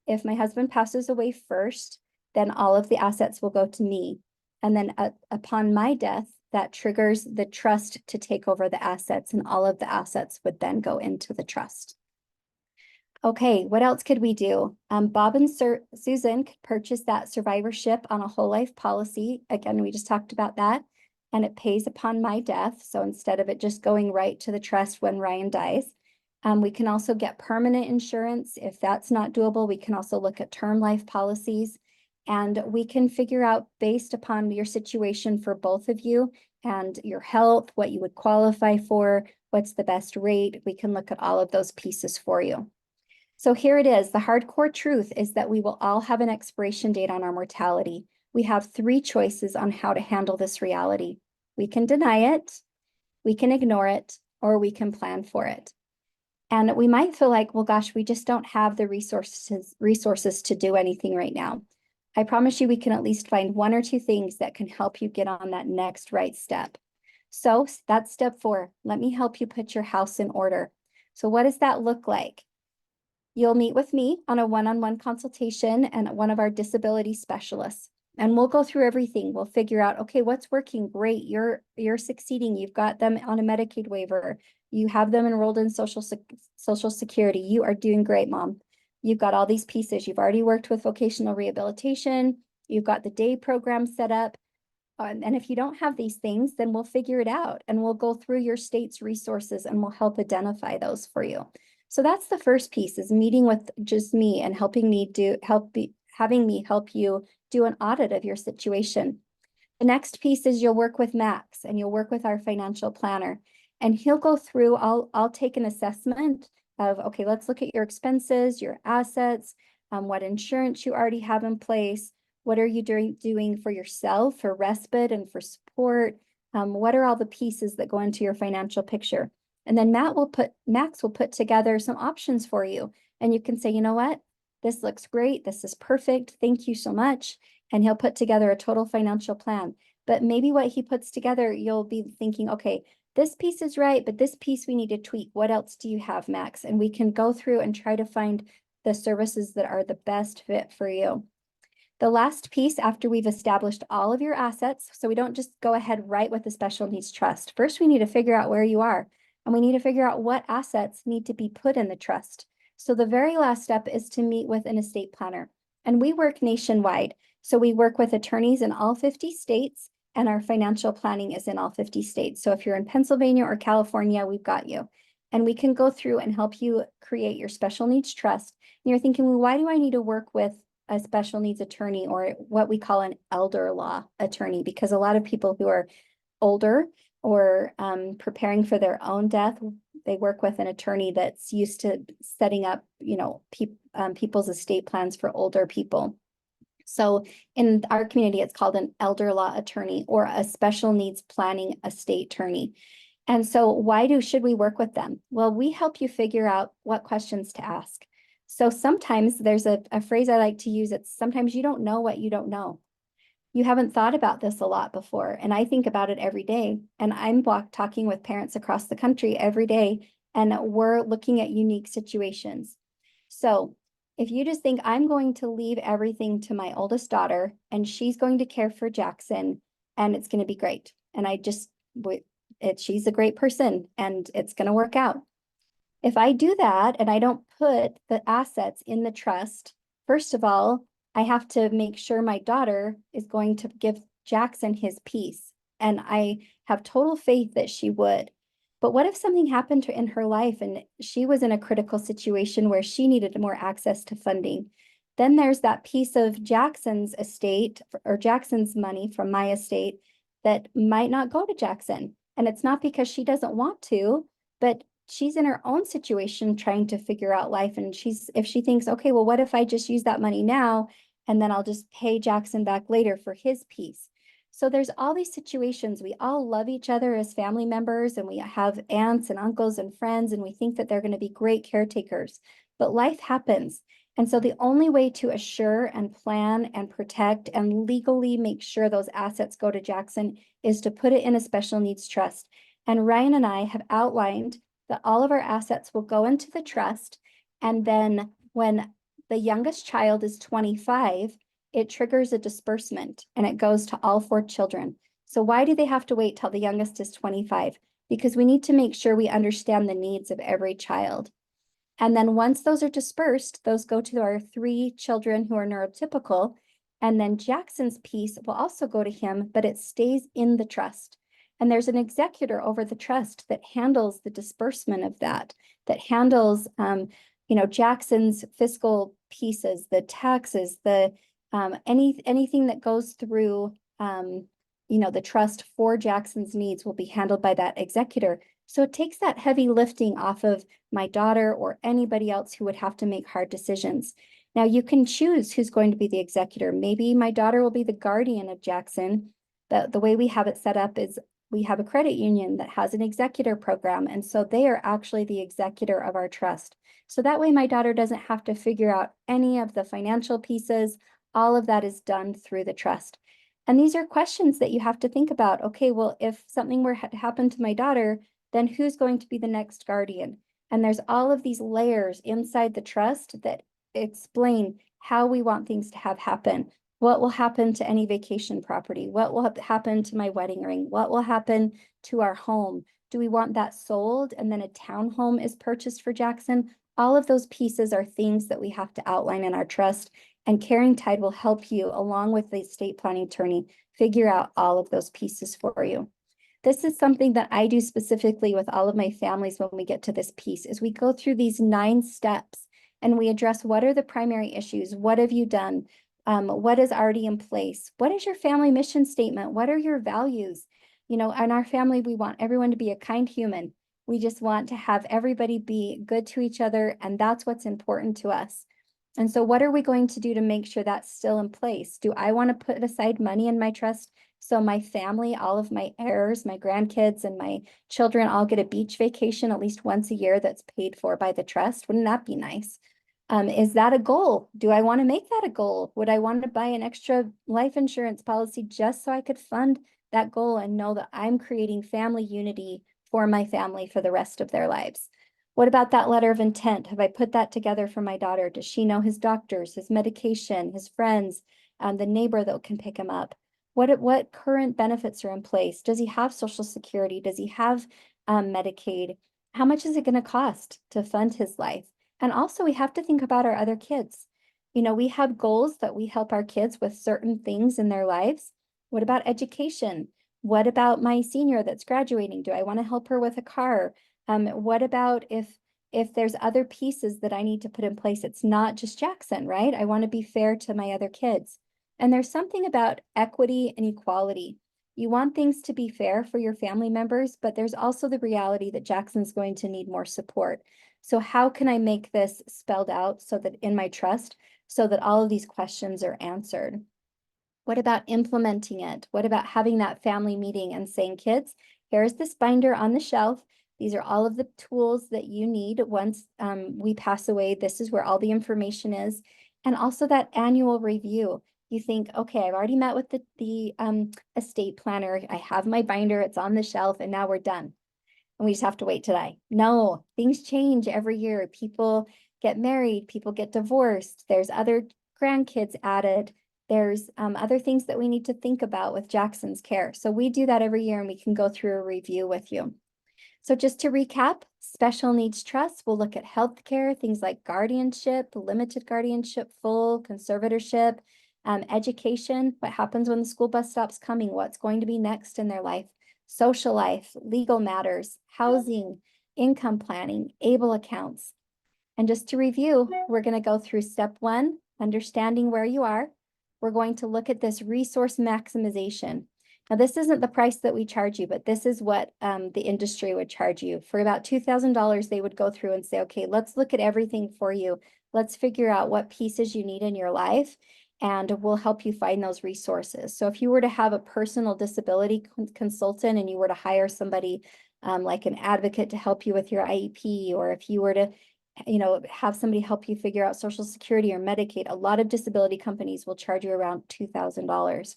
If my husband passes away first, then all of the assets will go to me. And then upon my death, that triggers the trust to take over the assets, and all of the assets would then go into the trust. Okay, what else could we do? Bob and Susan could purchase that survivorship on a whole life policy. Again, we just talked about that. And it pays upon my death. So instead of it just going right to the trust when Ryan dies, we can also get permanent insurance. If that's not doable, we can also look at term life policies. And we can figure out, based upon your situation for both of you and your health, what you would qualify for, what's the best rate. We can look at all of those pieces for you. So here it is. The hardcore truth is that we will all have an expiration date on our mortality. We have three choices on how to handle this reality. We can deny it, we can ignore it, or we can plan for it. And we might feel like, well, gosh, we just don't have the resources to do anything right now. I promise you, we can at least find one or two things that can help you get on that next right step. So that's step 4. Let me help you put your house in order. So what does that look like? You'll meet with me on a one-on-one consultation and one of our disability specialists. And we'll go through everything. We'll figure out, okay, what's working? Great. You're succeeding. You've got them on a Medicaid waiver. You have them enrolled in Social Security. You are doing great, Mom. You've got all these pieces. You've already worked with vocational rehabilitation. You've got the day program set up. And if you don't have these things, then we'll figure it out, and we'll go through your state's resources and we'll help identify those for you. So that's the first piece, is meeting with just me and having me help you do an audit of your situation. The next piece is you'll work with Max, and you'll work with our financial planner, and he'll go through, I'll take an assessment of, okay, let's look at your expenses, your assets, what insurance you already have in place. What are you doing for yourself, for respite and for support? What are all the pieces that go into your financial picture? And then Max will put together some options for you. And you can say, you know what? This looks great. This is perfect. Thank you so much. And he'll put together a total financial plan. But maybe what he puts together, you'll be thinking, okay, this piece is right, but this piece we need to tweak. What else do you have, Max? And we can go through and try to find the services that are the best fit for you. The last piece, after we've established all of your assets, so we don't just go ahead right with the special needs trust. First, we need to figure out where you are, and we need to figure out what assets need to be put in the trust. So the very last step is to meet with an estate planner, and we work nationwide. So we work with attorneys in all 50 states, and our financial planning is in all 50 states. So if you're in Pennsylvania or California, we've got you. And we can go through and help you create your special needs trust. And you're thinking, well, why do I need to work with a special needs attorney, or what we call an elder law attorney? Because a lot of people who are older or preparing for their own death, they work with an attorney that's used to setting up, people's estate plans for older people. So in our community, it's called an elder law attorney or a special needs planning estate attorney. And so should we work with them? Well, we help you figure out what questions to ask. So sometimes there's a phrase I like to use. It's sometimes you don't know what you don't know. You haven't thought about this a lot before. And I think about it every day. And I'm talking with parents across the country every day. And we're looking at unique situations. So if you just think I'm going to leave everything to my oldest daughter and she's going to care for Jackson and it's going to be great. and she's a great person and it's going to work out. If I do that and I don't put the assets in the trust, first of all, I have to make sure my daughter is going to give Jackson his piece. And I have total faith that she would. But what if something happened in her life and she was in a critical situation where she needed more access to funding? Then there's that piece of Jackson's estate or Jackson's money from my estate that might not go to Jackson. And it's not because she doesn't want to, but she's in her own situation trying to figure out life. And if she thinks, okay, well, what if I just use that money now and then I'll just pay Jackson back later for his piece? So there's all these situations. We all love each other as family members, and we have aunts and uncles and friends, and we think that they're going to be great caretakers, but life happens. And so the only way to assure and plan and protect and legally make sure those assets go to Jackson is to put it in a special needs trust. And Ryan and I have outlined that all of our assets will go into the trust. And then when the youngest child is 25, it triggers a disbursement and it goes to all 4 children. So why do they have to wait till the youngest is 25? Because we need to make sure we understand the needs of every child. And then once those are dispersed, those go to our 3 children who are neurotypical. And then Jackson's piece will also go to him, but it stays in the trust. And there's an executor over the trust that handles the disbursement of that handles, Jackson's fiscal pieces, the taxes, anything that goes through, the trust for Jackson's needs will be handled by that executor. So it takes that heavy lifting off of my daughter or anybody else who would have to make hard decisions. Now you can choose who's going to be the executor. Maybe my daughter will be the guardian of Jackson. The way we have it set up is we have a credit union that has an executor program. And so they are actually the executor of our trust. So that way my daughter doesn't have to figure out any of the financial pieces. All of that is done through the trust. And these are questions that you have to think about. Okay, well, if something were to happen to my daughter, then who's going to be the next guardian? And there's all of these layers inside the trust that explain how we want things to have happen. What will happen to any vacation property? What will happen to my wedding ring? What will happen to our home? Do we want that sold and then a townhome is purchased for Jackson? All of those pieces are things that we have to outline in our trust, and Caring Tide will help you, along with the estate planning attorney, figure out all of those pieces for you. This is something that I do specifically with all of my families when we get to this piece, is we go through these 9 steps and we address what are the primary issues? What have you done? What is already in place? What is your family mission statement? What are your values? In our family, we want everyone to be a kind human. We just want to have everybody be good to each other, and that's what's important to us. And so what are we going to do to make sure that's still in place? Do I want to put aside money in my trust so my family, all of my heirs, my grandkids, and my children all get a beach vacation at least once a year that's paid for by the trust? Wouldn't that be nice? Is that a goal? Do I want to make that a goal? Would I want to buy an extra life insurance policy just so I could fund that goal and know that I'm creating family unity for my family for the rest of their lives? What about that letter of intent? Have I put that together for my daughter? Does she know his doctors, his medication, his friends, the neighbor that can pick him up? What current benefits are in place? Does he have Social Security? Does he have Medicaid? How much is it going to cost to fund his life? And also we have to think about our other kids. We have goals that we help our kids with certain things in their lives. What about education? What about my senior that's graduating? Do I want to help her with a car? What about if there's other pieces that I need to put in place? It's not just Jackson, right? I want to be fair to my other kids. And there's something about equity and equality. You want things to be fair for your family members, but there's also the reality that Jackson's going to need more support. So how can I make this spelled out so that in my trust, so that all of these questions are answered? What about implementing it? What about having that family meeting and saying, kids, here's this binder on the shelf. These are all of the tools that you need once we pass away. This is where all the information is. And also that annual review. You think, okay, I've already met with the estate planner. I have my binder, it's on the shelf, and now we're done. And we just have to wait today. No, things change every year. People get married, people get divorced. There's other grandkids added. There's other things that we need to think about with Jackson's Care. So we do that every year and we can go through a review with you. So just to recap, special needs trust, we'll look at healthcare, things like guardianship, limited guardianship, full conservatorship, education, what happens when the school bus stops coming, what's going to be next in their life, social life, legal matters, housing, income planning, ABLE accounts. And just to review, we're going to go through step 1, understanding where you are. We're going to look at this resource maximization. Now, this isn't the price that we charge you, but this is what the industry would charge you. For about $2,000, they would go through and say, okay, let's look at everything for you. Let's figure out what pieces you need in your life, and we'll help you find those resources. So if you were to have a personal disability consultant and you were to hire somebody like an advocate to help you with your IEP, or if you were to have somebody help you figure out Social Security or Medicaid, a lot of disability companies will charge you around $2,000.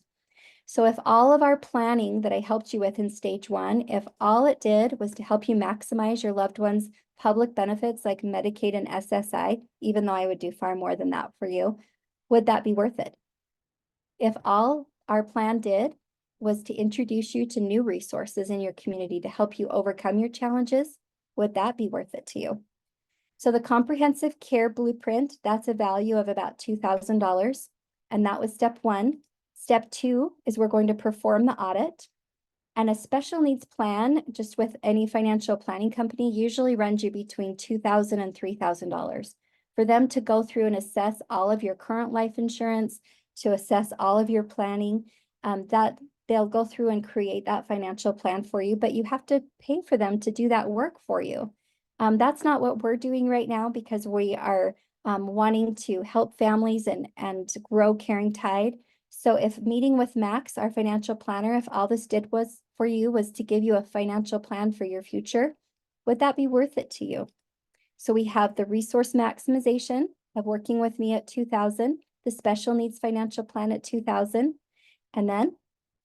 So if all of our planning that I helped you with in stage 1, if all it did was to help you maximize your loved one's public benefits like Medicaid and SSI, even though I would do far more than that for you, would that be worth it? If all our plan did was to introduce you to new resources in your community to help you overcome your challenges, would that be worth it to you? So the comprehensive care blueprint, that's a value of about $2,000. And that was step 1. Step 2 is we're going to perform the audit. And a special needs plan, just with any financial planning company, usually runs you between $2,000 and $3,000 for them to go through and assess all of your current life insurance, to assess all of your planning, that they'll go through and create that financial plan for you, but you have to pay for them to do that work for you. That's not what we're doing right now because we are wanting to help families and grow Caring Tide. So if meeting with Max, our financial planner, if all this did was for you was to give you a financial plan for your future, would that be worth it to you? So we have the resource maximization of working with me at $2,000, the special needs financial plan at $2,000. And then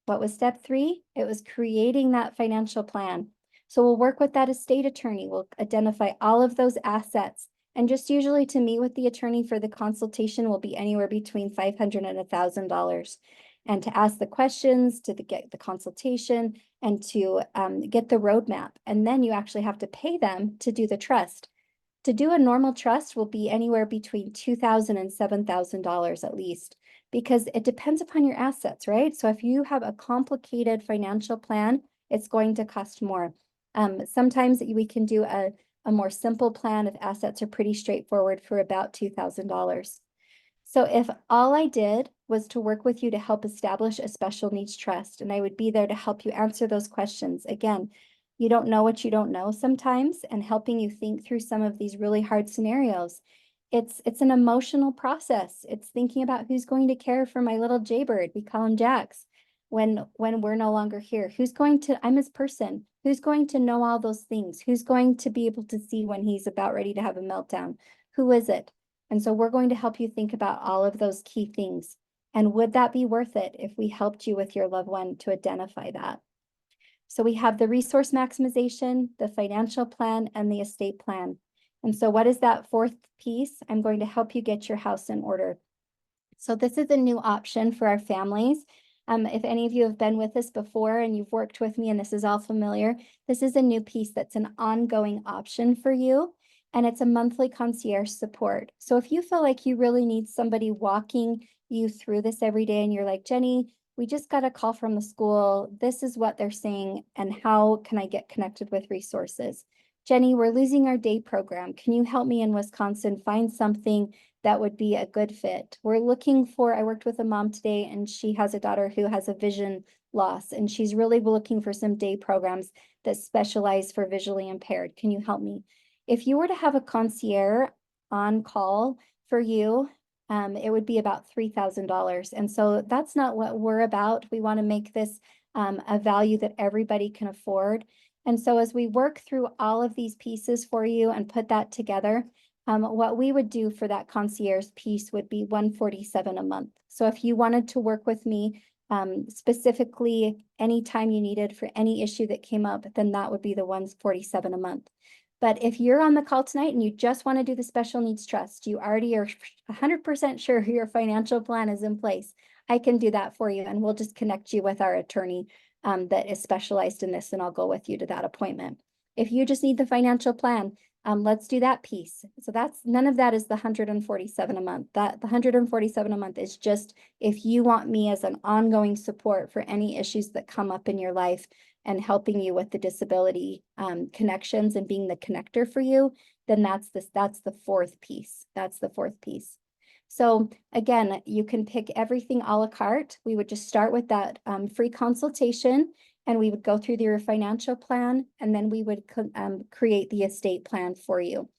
what was step 3? It was creating that financial plan. So we'll work with that estate attorney. We'll identify all of those assets. And just usually to meet with the attorney for the consultation will be anywhere between $500 and $1,000. And to ask the questions, to get the consultation, and to get the roadmap. And then you actually have to pay them to do the trust. To do a normal trust will be anywhere between $2,000 and $7,000 at least, because it depends upon your assets, right? So if you have a complicated financial plan, it's going to cost more. Sometimes we can do a more simple plan if assets are pretty straightforward for about $2,000. So if all I did was to work with you to help establish a special needs trust, and I would be there to help you answer those questions. Again, you don't know what you don't know sometimes, and helping you think through some of these really hard scenarios. It's an emotional process. It's thinking about who's going to care for my little Jaybird. We call him Jax. When we're no longer here, I'm his person. Who's going to know all those things? Who's going to be able to see when he's about ready to have a meltdown? Who is it? And so we're going to help you think about all of those key things. And would that be worth it if we helped you with your loved one to identify that? So we have the resource maximization, the financial plan, and the estate plan. And so what is that 4th piece? I'm going to help you get your house in order. So this is a new option for our families. If any of you have been with us before and you've worked with me and this is all familiar, this is a new piece that's an ongoing option for you. And it's a monthly concierge support. So if you feel like you really need somebody walking you through this every day and you're like, Jenny, we just got a call from the school. This is what they're saying. And how can I get connected with resources? Jenny, we're losing our day program. Can you help me in Wisconsin find something that would be a good fit? I worked with a mom today and she has a daughter who has a vision loss and she's really looking for some day programs that specialize for visually impaired. Can you help me? If you were to have a concierge on call for you, it would be about $3,000. And so that's not what we're about. We want to make this a value that everybody can afford. And so as we work through all of these pieces for you and put that together, what we would do for that concierge piece would be $147 a month. So if you wanted to work with me specifically anytime you needed for any issue that came up, then that would be the $147 a month. But if you're on the call tonight and you just want to do the special needs trust, you already are 100% sure your financial plan is in place, I can do that for you. And we'll just connect you with our attorney that is specialized in this, and I'll go with you to that appointment. If you just need the financial plan, let's do that piece. So that's, none of that is the 147 a month. That the 147 a month is just if you want me as an ongoing support for any issues that come up in your life and helping you with the disability connections and being the connector for you, then that's the fourth piece. That's the fourth piece. So again, you can pick everything a la carte. We would just start with that free consultation, and we would go through your financial plan, and then we would create the estate plan for you.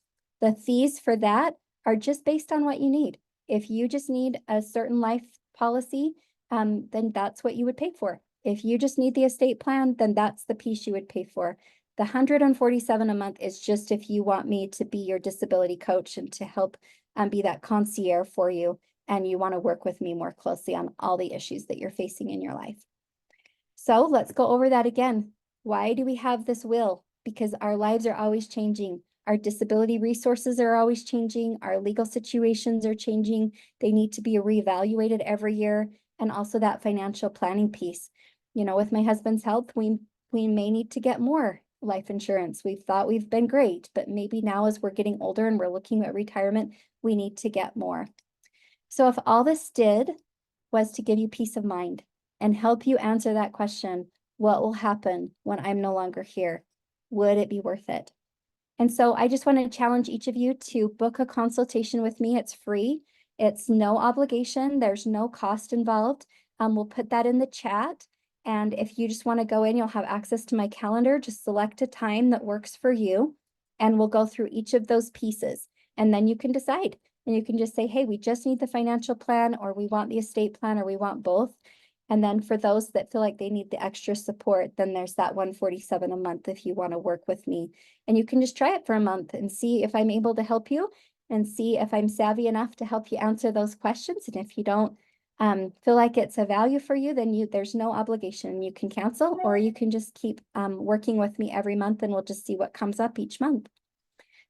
The fees for that are just based on what you need. If you just need a certain life policy, then that's what you would pay for. If you just need the estate plan, then that's the piece you would pay for. The 147 a month is just if you want me to be your disability coach and to help be that concierge for you, and you want to work with me more closely on all the issues that you're facing in your life. So let's go over that again. Why do we have this will? Because our lives are always changing. Our disability resources are always changing. Our legal situations are changing. They need to be reevaluated every year. And also that financial planning piece. You know, with my husband's health, we may need to get more life insurance. We've thought we've been great, but maybe now as we're getting older and we're looking at retirement, we need to get more. So if all this did was to give you peace of mind and help you answer that question, what will happen when I'm no longer here? Would it be worth it? And so I just want to challenge each of you to book a consultation with me. It's free. It's no obligation. There's no cost involved. We'll put that in the chat. And if you just want to go in, you'll have access to my calendar. Just select a time that works for you, and we'll go through each of those pieces. And then you can decide. And you can just say, hey, we just need the financial plan, or we want the estate plan, or we want both. And then for those that feel like they need the extra support, then there's that 147 a month if you want to work with me. And you can just try it for a month and see if I'm able to help you, and see if I'm savvy enough to help you answer those questions. And if you don't feel like it's a value for you, then there's no obligation. You can cancel, or you can just keep working with me every month, and we'll just see what comes up each month.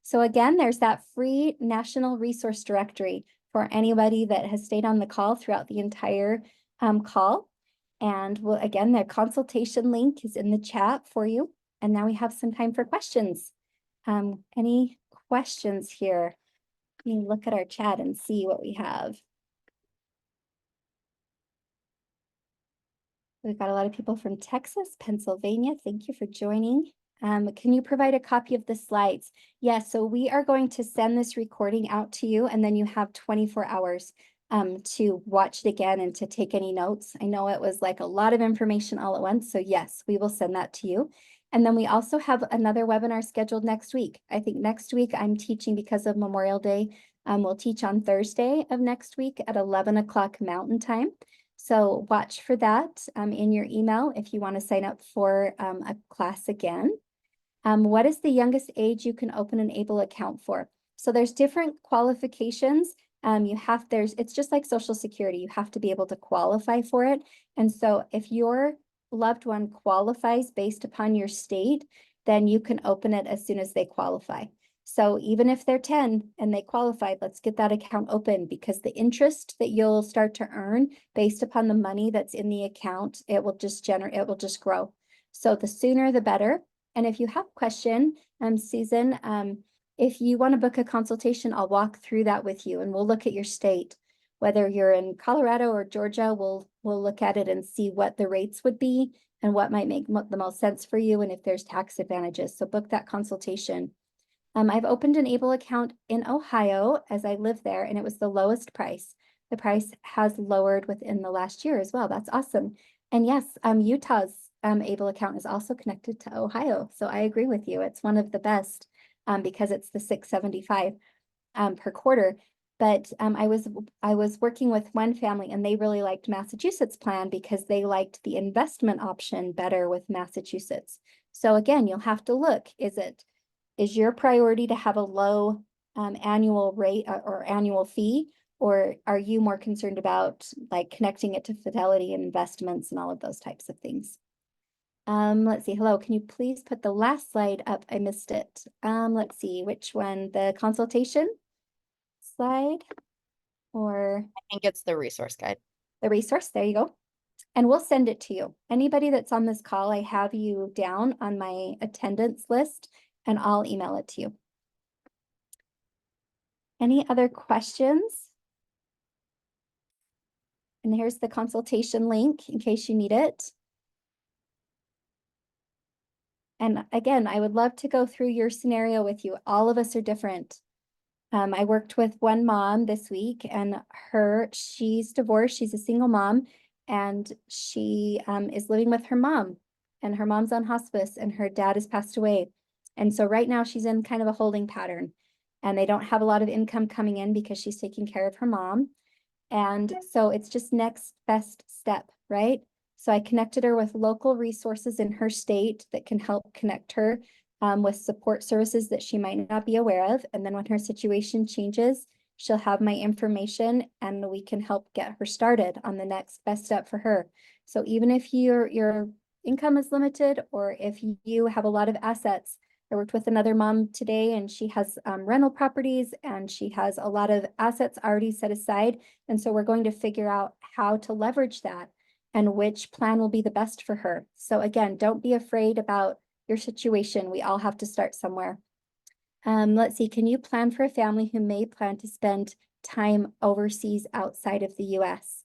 So again, there's that free national resource directory for anybody that has stayed on the call throughout the entire call. And again, the consultation link is in the chat for you. And now we have some time for questions. Any questions here? Let me look at our chat and see what we have. We've got a lot of people from Texas, Pennsylvania. Thank you for joining. Can you provide a copy of the slides? Yes, so we are going to send this recording out to you, and then you have 24 hours to watch it again and to take any notes. I know it was like a lot of information all at once, so yes, we will send that to you. And then we also have another webinar scheduled next week. I think next week I'm teaching because of Memorial Day. We'll teach on Thursday of next week at 11 o'clock Mountain Time. So watch for that in your email if you want to sign up for a class again. What is the youngest age you can open an ABLE account for? So there's different qualifications. It's just like Social Security. You have to be able to qualify for it. And so if your loved one qualifies based upon your state, then you can open it as soon as they qualify. So even if they're 10 and they qualified, let's get that account open, because the interest that you'll start to earn based upon the money that's in the account, it will just grow. So the sooner the better. And if you have a question, Susan, if you want to book a consultation, I'll walk through that with you, and we'll look at your state. Whether you're in Colorado or Georgia, we'll look at it and see what the rates would be and what might make the most sense for you, and if there's tax advantages. So book that consultation. I've opened an ABLE account in Ohio as I live there, and it was the lowest price. The price has lowered within the last year as well. That's awesome. And yes, Utah's ABLE account is also connected to Ohio. So I agree with you. It's one of the best because it's the $675 per quarter. But I was working with one family, and they really liked Massachusetts plan because they liked the investment option better with Massachusetts. So again, you'll have to look. Is your priority to have a low annual rate or annual fee, or are you more concerned about like connecting it to Fidelity and investments and all of those types of things? Let's see. Hello, can you please put the last slide up? I missed it. Let's see, which one? The consultation slide or I think it's the resource guide. the resource? There you go. And we'll send it to you. Anybody that's on this call, I have you down on my attendance list and I'll email it to you. Any other questions? And here's the consultation link in case you need it. And again, I would love to go through your scenario with you. All of us are different. I worked with one mom this week and she's divorced. She's a single mom and she is living with her mom and her mom's on hospice and her dad has passed away. And so right now she's in kind of a holding pattern and they don't have a lot of income coming in because she's taking care of her mom. And so it's just next best step, right? So I connected her with local resources in her state that can help connect her with support services that she might not be aware of. And then when her situation changes, she'll have my information and we can help get her started on the next best step for her. So even if your income is limited or if you have a lot of assets, I worked with another mom today and she has rental properties and she has a lot of assets already set aside. And so we're going to figure out how to leverage that and which plan will be the best for her. So again, don't be afraid about your situation. We all have to start somewhere. Let's see, can you plan for a family who may plan to spend time overseas outside of the US?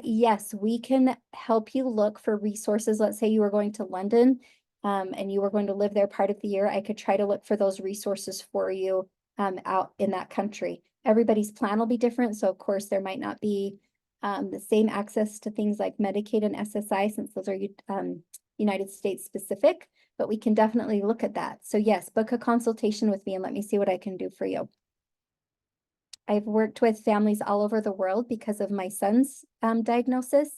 Yes, we can help you look for resources. Let's say you were going to London and you were going to live there part of the year. I could try to look for those resources for you out in that country. Everybody's plan will be different. So of course there might not be the same access to things like Medicaid and SSI since those are United States specific, but we can definitely look at that. So yes, book a consultation with me and let me see what I can do for you. I've worked with families all over the world because of my son's diagnosis.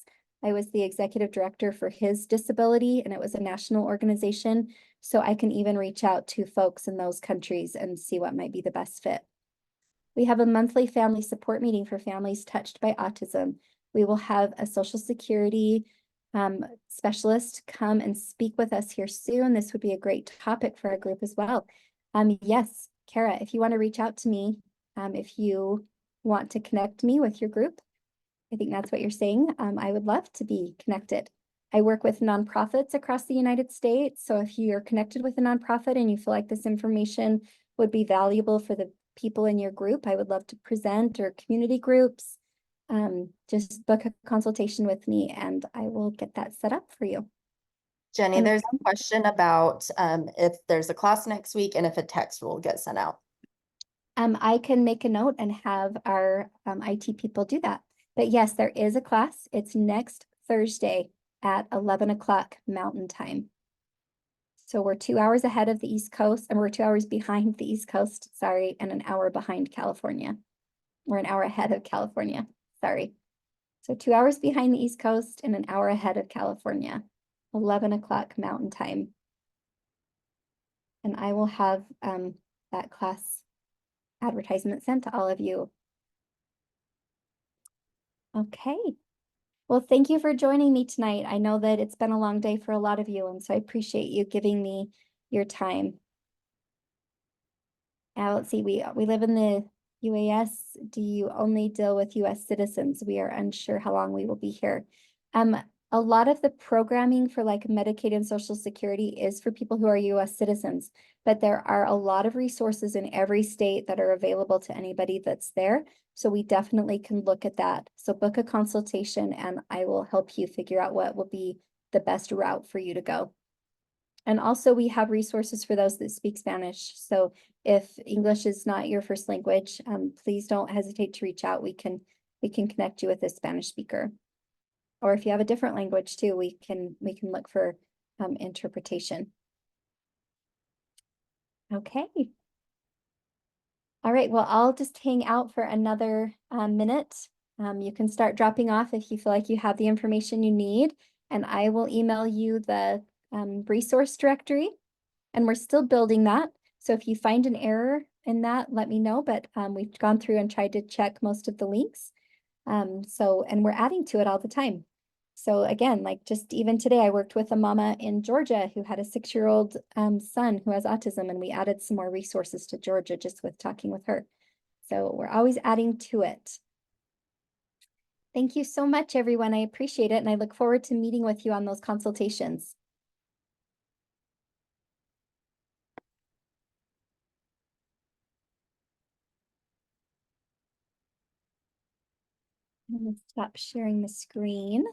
I was the executive director for his disability and it was a national organization. So I can even reach out to folks in those countries and see what might be the best fit. We have a monthly family support meeting for families touched by autism. We will have a Social Security specialist come and speak with us here soon. This would be a great topic for our group as well. Yes, Kara, if you want to reach out to me, if you want to connect me with your group, I think that's what you're saying. I would love to be connected. I work with nonprofits across the United States. So if you're connected with a nonprofit and you feel like this information would be valuable for the people in your group, I would love to present, or community groups. Just book a consultation with me and I will get that set up for you. Jenny, And there's a question about if there's a class next week and if a text will get sent out. I can make a note and have our IT people do that. But yes, there is a class. It's next Thursday at 11 o'clock Mountain Time. So we're 2 hours ahead of the East Coast, and we're 2 hours behind the East Coast, sorry, and an hour behind California. We're an hour ahead of California, sorry. So 2 hours behind the East Coast and an hour ahead of California, 11 o'clock Mountain Time. And I will have that class advertisement sent to all of you. Okay. Well, thank you for joining me tonight. I know that it's been a long day for a lot of you, and so I appreciate you giving me your time. Now, let's see, we live in the UAS. Do you only deal with US citizens? We are unsure how long we will be here. A lot of the programming for like Medicaid and Social Security is for people who are US citizens, but there are a lot of resources in every state that are available to anybody that's there. So we definitely can look at that. So book a consultation and I will help you figure out what will be the best route for you to go. And also we have resources for those that speak Spanish. So if English is not your first language, please don't hesitate to reach out. We can connect you with a Spanish speaker. Or if you have a different language too, we can look for interpretation. Okay. All right, well, I'll just hang out for another minute. You can start dropping off if you feel like you have the information you need, and I will email you the resource directory, and we're still building that. So if you find an error in that, let me know, but we've gone through and tried to check most of the links. And we're adding to it all the time. So again, like just even today, I worked with a mama in Georgia who had a 6-year-old son who has autism, and we added some more resources to Georgia just with talking with her. So we're always adding to it. Thank you so much, everyone. I appreciate it, and I look forward to meeting with you on those consultations. I'm gonna stop sharing the screen.